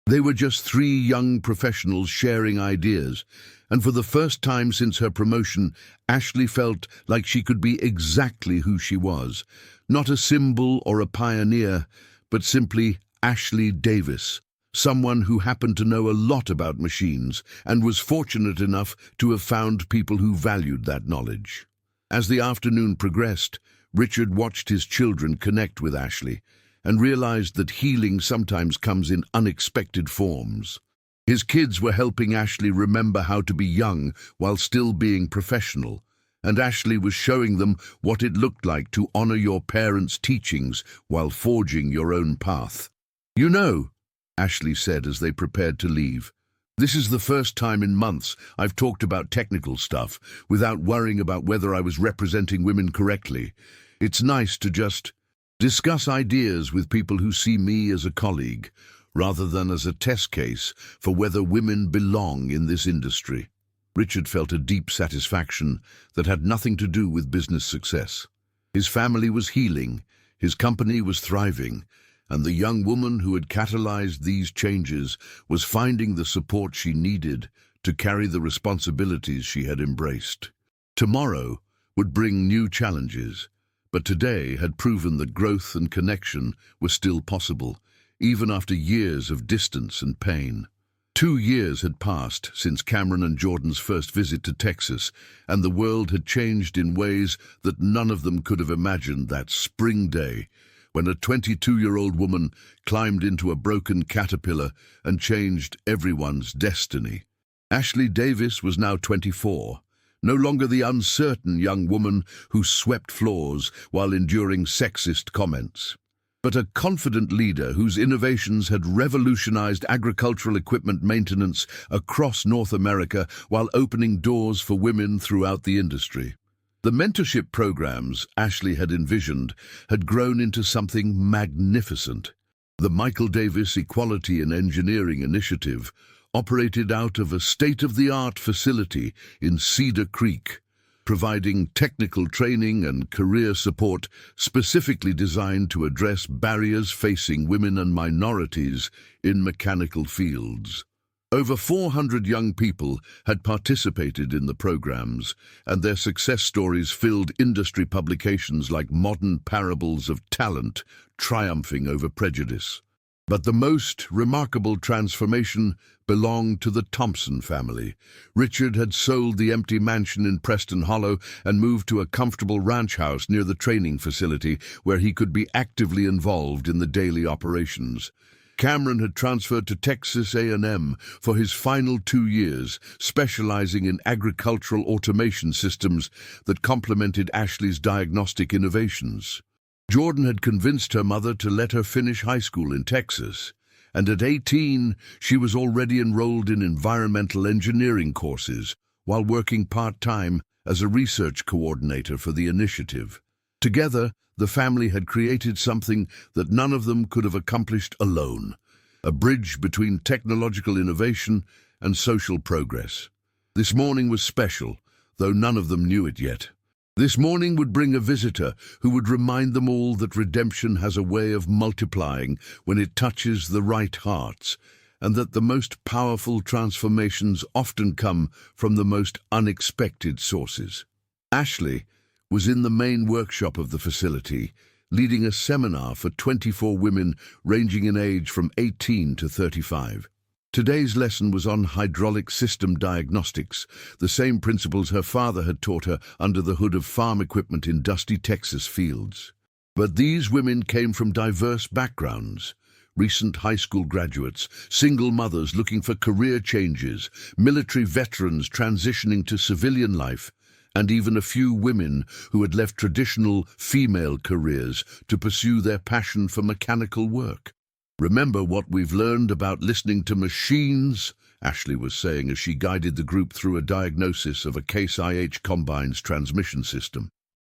A: They were just 3 young professionals sharing ideas, and for the first time since her promotion, Ashley felt like she could be exactly who she was, not a symbol or a pioneer, but simply Ashley Davis, someone who happened to know a lot about machines and was fortunate enough to have found people who valued that knowledge. As the afternoon progressed, Richard watched his children connect with Ashley and realized that healing sometimes comes in unexpected forms. His kids were helping Ashley remember how to be young while still being professional, and Ashley was showing them what it looked like to honor your parents' teachings while forging your own path. "You know," Ashley said as they prepared to leave, "this is the first time in months I've talked about technical stuff without worrying about whether I was representing women correctly. It's nice to just discuss ideas with people who see me as a colleague, rather than as a test case for whether women belong in this industry." Richard felt a deep satisfaction that had nothing to do with business success. His family was healing, his company was thriving, and the young woman who had catalyzed these changes was finding the support she needed to carry the responsibilities she had embraced. Tomorrow would bring new challenges, but today had proven that growth and connection were still possible, even after years of distance and pain. 2 years had passed since Cameron and Jordan's first visit to Texas, and the world had changed in ways that none of them could have imagined that spring day, when a 22-year-old woman climbed into a broken caterpillar and changed everyone's destiny. Ashley Davis was now 24, no longer the uncertain young woman who swept floors while enduring sexist comments, but a confident leader whose innovations had revolutionized agricultural equipment maintenance across North America while opening doors for women throughout the industry. The mentorship programs Ashley had envisioned had grown into something magnificent. The Michael Davis Equality in Engineering Initiative operated out of a state-of-the-art facility in Cedar Creek, providing technical training and career support specifically designed to address barriers facing women and minorities in mechanical fields. Over 400 young people had participated in the programs, and their success stories filled industry publications like Modern Parables of Talent, triumphing over prejudice. But the most remarkable transformation belonged to the Thompson family. Richard had sold the empty mansion in Preston Hollow and moved to a comfortable ranch house near the training facility where he could be actively involved in the daily operations. Cameron had transferred to Texas A&M for his final 2 years, specializing in agricultural automation systems that complemented Ashley's diagnostic innovations. Jordan had convinced her mother to let her finish high school in Texas, and at 18, she was already enrolled in environmental engineering courses while working part-time as a research coordinator for the initiative. Together, the family had created something that none of them could have accomplished alone, a bridge between technological innovation and social progress. This morning was special, though none of them knew it yet. This morning would bring a visitor who would remind them all that redemption has a way of multiplying when it touches the right hearts, and that the most powerful transformations often come from the most unexpected sources. Ashley was in the main workshop of the facility, leading a seminar for 24 women ranging in age from 18 to 35. Today's lesson was on hydraulic system diagnostics, the same principles her father had taught her under the hood of farm equipment in dusty Texas fields. But these women came from diverse backgrounds: recent high school graduates, single mothers looking for career changes, military veterans transitioning to civilian life, and even a few women who had left traditional female careers to pursue their passion for mechanical work. "Remember what we've learned about listening to machines?" Ashley was saying as she guided the group through a diagnosis of a Case IH Combine's transmission system.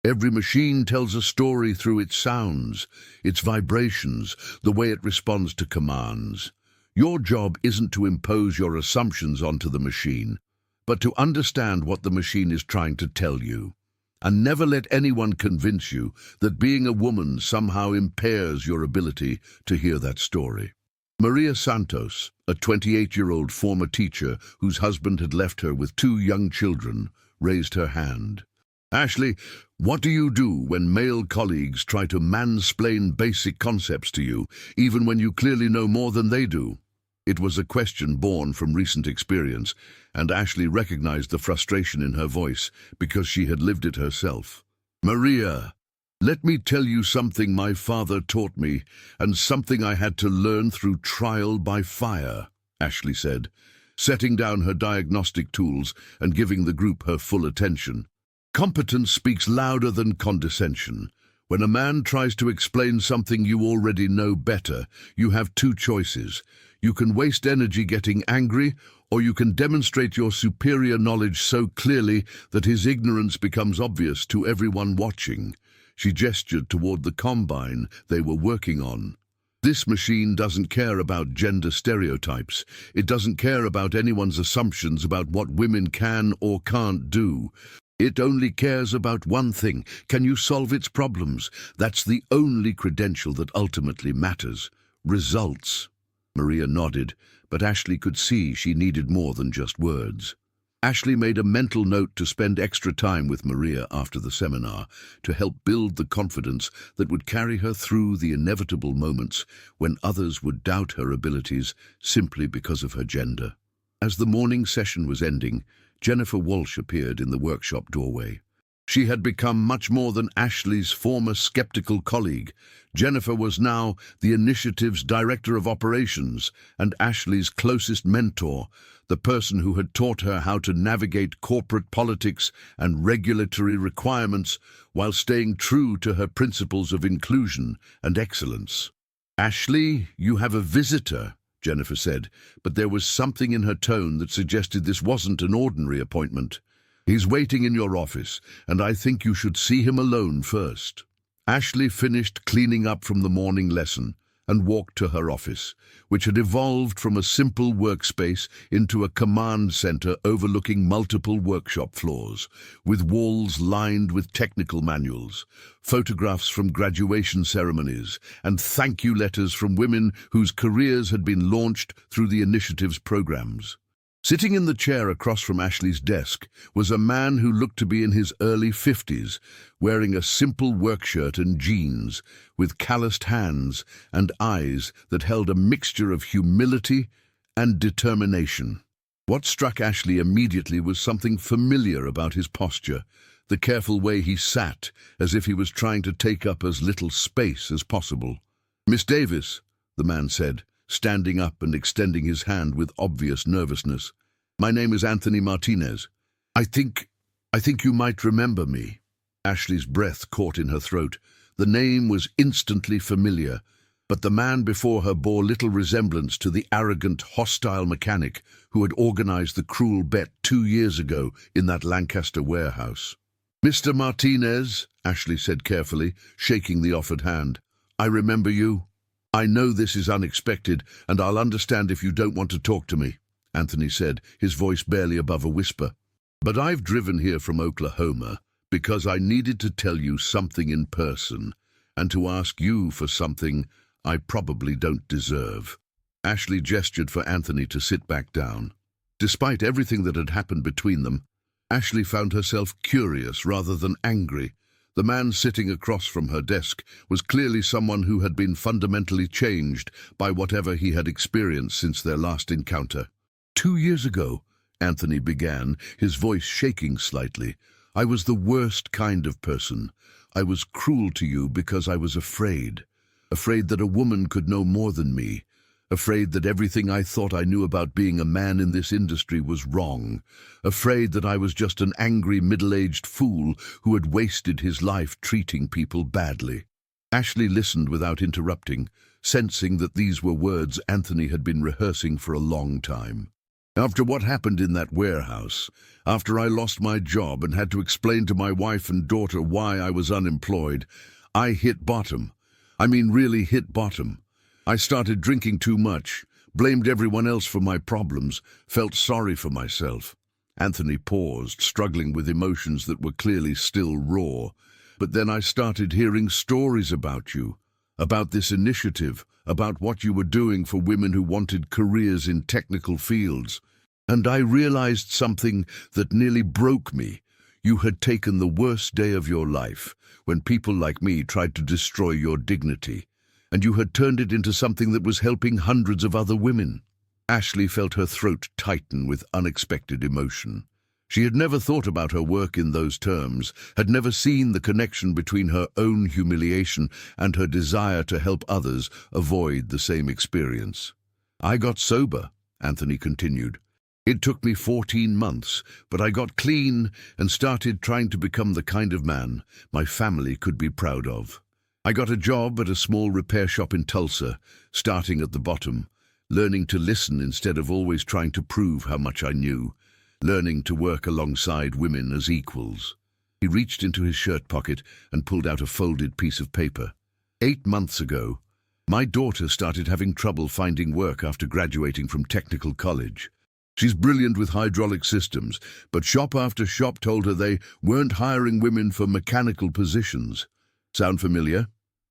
A: Every machine tells a story through its sounds, its vibrations, the way it responds to commands. Your job isn't to impose your assumptions onto the machine, but to understand what the machine is trying to tell you. And never let anyone convince you that being a woman somehow impairs your ability to hear that story. Maria Santos, a 28-year-old former teacher whose husband had left her with 2 young children, raised her hand. "Ashley, what do you do when male colleagues try to mansplain basic concepts to you, even when you clearly know more than they do?" It was a question born from recent experience, and Ashley recognized the frustration in her voice because she had lived it herself. "Maria, let me tell you something my father taught me, and something I had to learn through trial by fire," Ashley said, setting down her diagnostic tools and giving the group her full attention. "Competence speaks louder than condescension. When a man tries to explain something you already know better, you have 2 choices. You can waste energy getting angry, or you can demonstrate your superior knowledge so clearly that his ignorance becomes obvious to everyone watching." She gestured toward the combine they were working on. "This machine doesn't care about gender stereotypes. It doesn't care about anyone's assumptions about what women can or can't do. It only cares about one thing: can you solve its problems? That's the only credential that ultimately matters: results." Maria nodded, but Ashley could see she needed more than just words. Ashley made a mental note to spend extra time with Maria after the seminar to help build the confidence that would carry her through the inevitable moments when others would doubt her abilities simply because of her gender. As the morning session was ending, Jennifer Walsh appeared in the workshop doorway. She had become much more than Ashley's former skeptical colleague. Jennifer was now the initiative's director of operations and Ashley's closest mentor, the person who had taught her how to navigate corporate politics and regulatory requirements while staying true to her principles of inclusion and excellence. "Ashley, you have a visitor," Jennifer said, but there was something in her tone that suggested this wasn't an ordinary appointment. "He's waiting in your office, and I think you should see him alone first." Ashley finished cleaning up from the morning lesson and walked to her office, which had evolved from a simple workspace into a command center overlooking multiple workshop floors, with walls lined with technical manuals, photographs from graduation ceremonies, and thank you letters from women whose careers had been launched through the initiative's programs. Sitting in the chair across from Ashley's desk was a man who looked to be in his early 50s, wearing a simple work shirt and jeans, with calloused hands and eyes that held a mixture of humility and determination. What struck Ashley immediately was something familiar about his posture, the careful way he sat, as if he was trying to take up as little space as possible. "Miss Davis," the man said, standing up and extending his hand with obvious nervousness. "My name is Anthony Martinez. I think you might remember me." Ashley's breath caught in her throat. The name was instantly familiar, but the man before her bore little resemblance to the arrogant, hostile mechanic who had organized the cruel bet 2 years ago in that Lancaster warehouse. "Mr. Martinez," Ashley said carefully, shaking the offered hand, "I remember you. I know this is unexpected, and I'll understand if you don't want to talk to me," Anthony said, his voice barely above a whisper. "But I've driven here from Oklahoma because I needed to tell you something in person and to ask you for something I probably don't deserve." Ashley gestured for Anthony to sit back down. Despite everything that had happened between them, Ashley found herself curious rather than angry. The man sitting across from her desk was clearly someone who had been fundamentally changed by whatever he had experienced since their last encounter. "2 years ago," Anthony began, his voice shaking slightly, "I was the worst kind of person. I was cruel to you because I was afraid that a woman could know more than me, afraid that everything I thought I knew about being a man in this industry was wrong, afraid that I was just an angry middle-aged fool who had wasted his life treating people badly." Ashley listened without interrupting, sensing that these were words Anthony had been rehearsing for a long time. "After what happened in that warehouse, after I lost my job and had to explain to my wife and daughter why I was unemployed, I hit bottom. I mean, really hit bottom. I started drinking too much, blamed everyone else for my problems, felt sorry for myself." Anthony paused, struggling with emotions that were clearly still raw. "But then I started hearing stories about you, about this initiative, about what you were doing for women who wanted careers in technical fields. And I realized something that nearly broke me. You had taken the worst day of your life, when people like me tried to destroy your dignity, and you had turned it into something that was helping hundreds of other women." Ashley felt her throat tighten with unexpected emotion. She had never thought about her work in those terms, had never seen the connection between her own humiliation and her desire to help others avoid the same experience. "I got sober," Anthony continued. "It took me 14 months, but I got clean and started trying to become the kind of man my family could be proud of. I got a job at a small repair shop in Tulsa, starting at the bottom, learning to listen instead of always trying to prove how much I knew, learning to work alongside women as equals." He reached into his shirt pocket and pulled out a folded piece of paper. 8 months ago, my daughter started having trouble finding work after graduating from technical college. She's brilliant with hydraulic systems, but shop after shop told her they weren't hiring women for mechanical positions. Sound familiar?"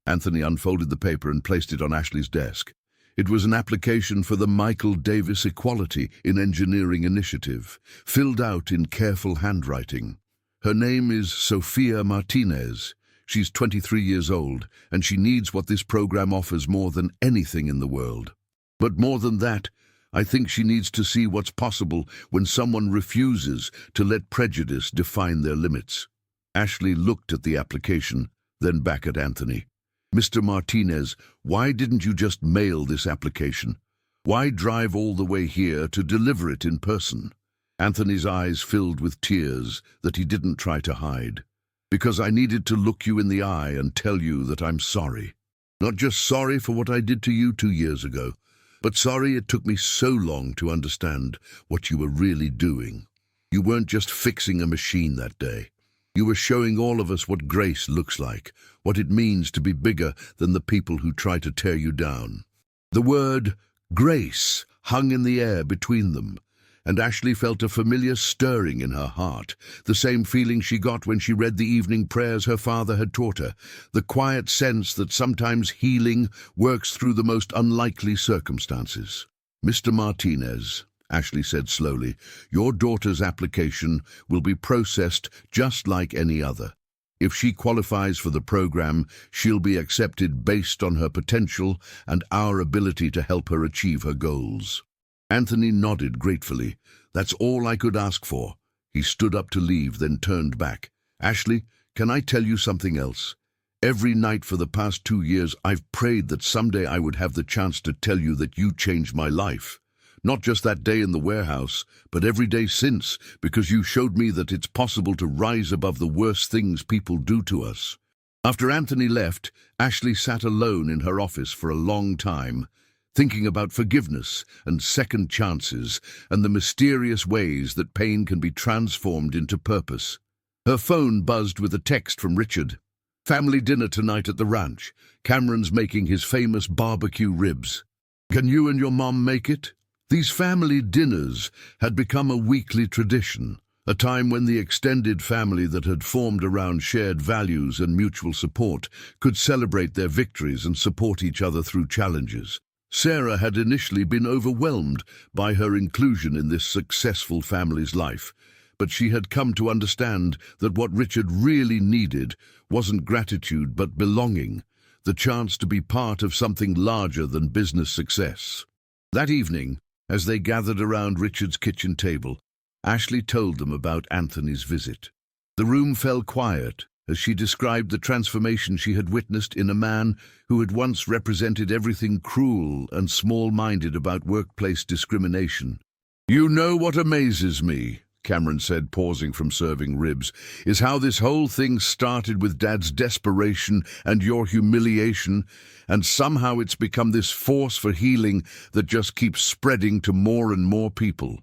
A: Anthony unfolded the paper and placed it on Ashley's desk. It was an application for the Michael Davis Equality in Engineering Initiative, filled out in careful handwriting. Her name is Sofia Martinez. She's 23 years old, and she needs what this program offers more than anything in the world. But more than that, I think she needs to see what's possible when someone refuses to let prejudice define their limits. Ashley looked at the application, then back at Anthony. Mr. Martinez, why didn't you just mail this application? Why drive all the way here to deliver it in person? Anthony's eyes filled with tears that he didn't try to hide. Because I needed to look you in the eye and tell you that I'm sorry. Not just sorry for what I did to you 2 years ago, but sorry it took me so long to understand what you were really doing. You weren't just fixing a machine that day. You were showing all of us what grace looks like, what it means to be bigger than the people who try to tear you down. The word grace hung in the air between them, and Ashley felt a familiar stirring in her heart, the same feeling she got when she read the evening prayers her father had taught her, the quiet sense that sometimes healing works through the most unlikely circumstances. Mr. Martinez, Ashley said slowly, your daughter's application will be processed just like any other. If she qualifies for the program, she'll be accepted based on her potential and our ability to help her achieve her goals. Anthony nodded gratefully. That's all I could ask for. He stood up to leave, then turned back. Ashley, can I tell you something else? Every night for the past 2 years, I've prayed that someday I would have the chance to tell you that you changed my life. Not just that day in the warehouse, but every day since, because you showed me that it's possible to rise above the worst things people do to us. After Anthony left, Ashley sat alone in her office for a long time, thinking about forgiveness and second chances and the mysterious ways that pain can be transformed into purpose. Her phone buzzed with a text from Richard. Family dinner tonight at the ranch. Cameron's making his famous barbecue ribs. Can you and your mom make it? These family dinners had become a weekly tradition, a time when the extended family that had formed around shared values and mutual support could celebrate their victories and support each other through challenges. Sarah had initially been overwhelmed by her inclusion in this successful family's life, but she had come to understand that what Richard really needed wasn't gratitude but belonging, the chance to be part of something larger than business success. That evening, as they gathered around Richard's kitchen table, Ashley told them about Anthony's visit. The room fell quiet as she described the transformation she had witnessed in a man who had once represented everything cruel and small-minded about workplace discrimination. You know what amazes me, Cameron said, pausing from serving ribs, is how this whole thing started with Dad's desperation and your humiliation, and somehow it's become this force for healing that just keeps spreading to more and more people.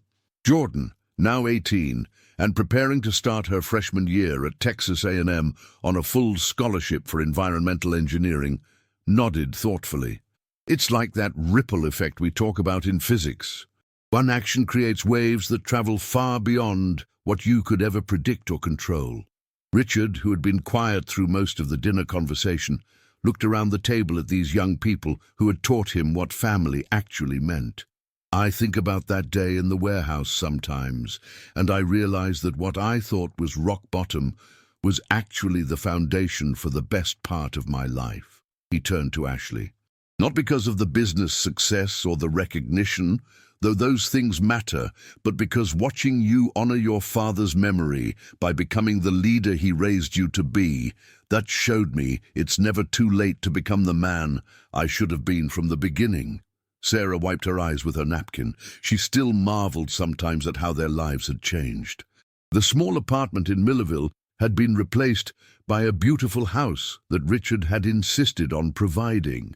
A: Jordan, now 18, and preparing to start her freshman year at Texas A&M on a full scholarship for environmental engineering, nodded thoughtfully. It's like that ripple effect we talk about in physics. One action creates waves that travel far beyond what you could ever predict or control. Richard, who had been quiet through most of the dinner conversation, looked around the table at these young people who had taught him what family actually meant. I think about that day in the warehouse sometimes, and I realize that what I thought was rock bottom was actually the foundation for the best part of my life. He turned to Ashley. Not because of the business success or the recognition, though those things matter, but because watching you honor your father's memory by becoming the leader he raised you to be, that showed me it's never too late to become the man I should have been from the beginning. Sarah wiped her eyes with her napkin. She still marveled sometimes at how their lives had changed. The small apartment in Millerville had been replaced by a beautiful house that Richard had insisted on providing,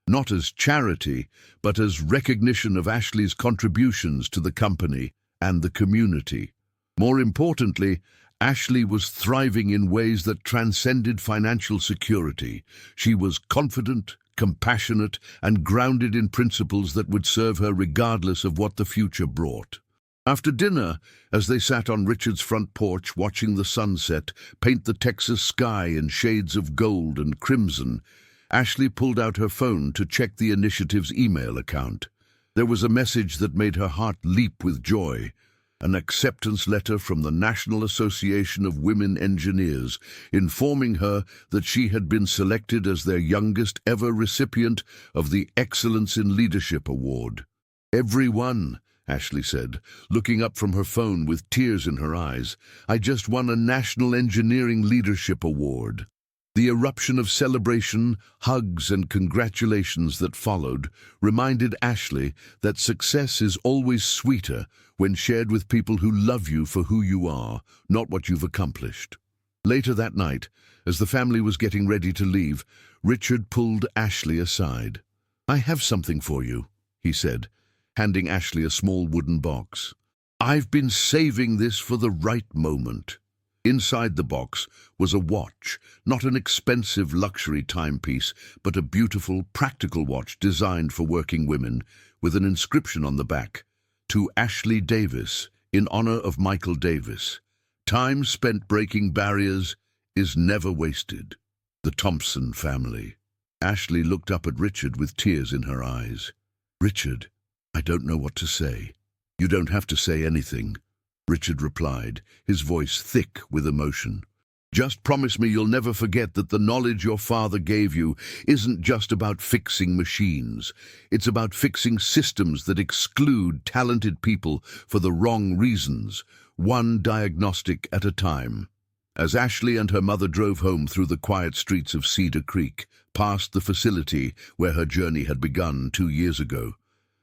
A: not as charity, but as recognition of Ashley's contributions to the company and the community. More importantly, Ashley was thriving in ways that transcended financial security. She was confident, compassionate, and grounded in principles that would serve her regardless of what the future brought. After dinner, as they sat on Richard's front porch watching the sunset paint the Texas sky in shades of gold and crimson, Ashley pulled out her phone to check the initiative's email account. There was a message that made her heart leap with joy. An acceptance letter from the National Association of Women Engineers, informing her that she had been selected as their youngest ever recipient of the Excellence in Leadership Award. "Everyone," Ashley said, looking up from her phone with tears in her eyes, "I just won a National Engineering Leadership Award." The eruption of celebration, hugs, and congratulations that followed reminded Ashley that success is always sweeter when shared with people who love you for who you are, not what you've accomplished. Later that night, as the family was getting ready to leave, Richard pulled Ashley aside. "I have something for you," he said, handing Ashley a small wooden box. "I've been saving this for the right moment." Inside the box was a watch, not an expensive luxury timepiece, but a beautiful, practical watch designed for working women, with an inscription on the back, "To Ashley Davis, in honor of Michael Davis. Time spent breaking barriers is never wasted. The Thompson family." Ashley looked up at Richard with tears in her eyes. "Richard, I don't know what to say." "You don't have to say anything," Richard replied, his voice thick with emotion. "Just promise me you'll never forget that the knowledge your father gave you isn't just about fixing machines. It's about fixing systems that exclude talented people for the wrong reasons, one diagnostic at a time." As Ashley and her mother drove home through the quiet streets of Cedar Creek, past the facility where her journey had begun 2 years ago,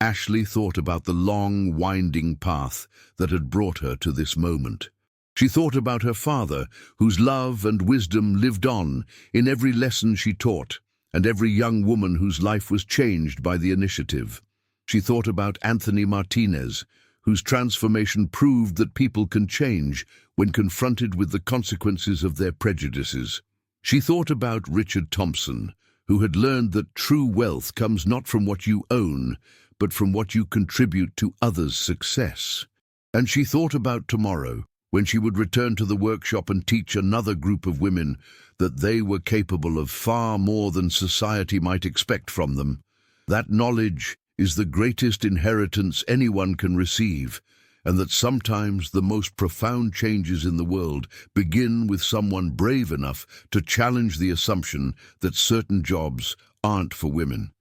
A: Ashley thought about the long, winding path that had brought her to this moment. She thought about her father, whose love and wisdom lived on in every lesson she taught, and every young woman whose life was changed by the initiative. She thought about Anthony Martinez, whose transformation proved that people can change when confronted with the consequences of their prejudices. She thought about Richard Thompson, who had learned that true wealth comes not from what you own, but from what you contribute to others' success. And she thought about tomorrow, when she would return to the workshop and teach another group of women that they were capable of far more than society might expect from them. That knowledge is the greatest inheritance anyone can receive, and that sometimes the most profound changes in the world begin with someone brave enough to challenge the assumption that certain jobs aren't for women.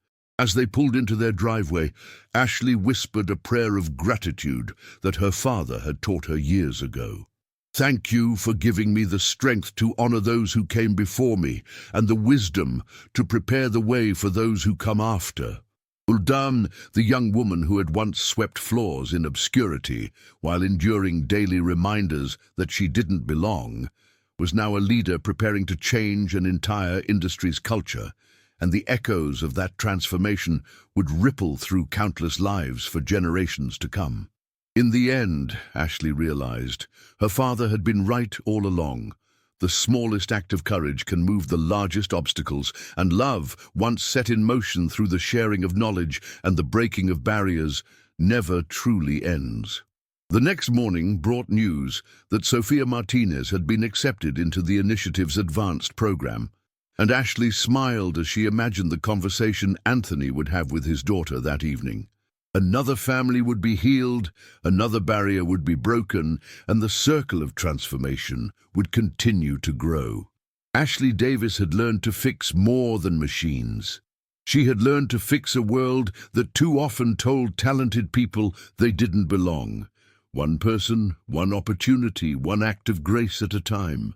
A: As they pulled into their driveway, Ashley whispered a prayer of gratitude that her father had taught her years ago. "Thank you for giving me the strength to honor those who came before me and the wisdom to prepare the way for those who come after." Uldam, the young woman who had once swept floors in obscurity while enduring daily reminders that she didn't belong, was now a leader preparing to change an entire industry's culture, and the echoes of that transformation would ripple through countless lives for generations to come. In the end, Ashley realized, her father had been right all along. The smallest act of courage can move the largest obstacles, and love, once set in motion through the sharing of knowledge and the breaking of barriers, never truly ends. The next morning brought news that Sophia Martinez had been accepted into the initiative's advanced program, and Ashley smiled as she imagined the conversation Anthony would have with his daughter that evening. Another family would be healed, another barrier would be broken, and the circle of transformation would continue to grow. Ashley Davis had learned to fix more than machines. She had learned to fix a world that too often told talented people they didn't belong. One person, one opportunity, one act of grace at a time.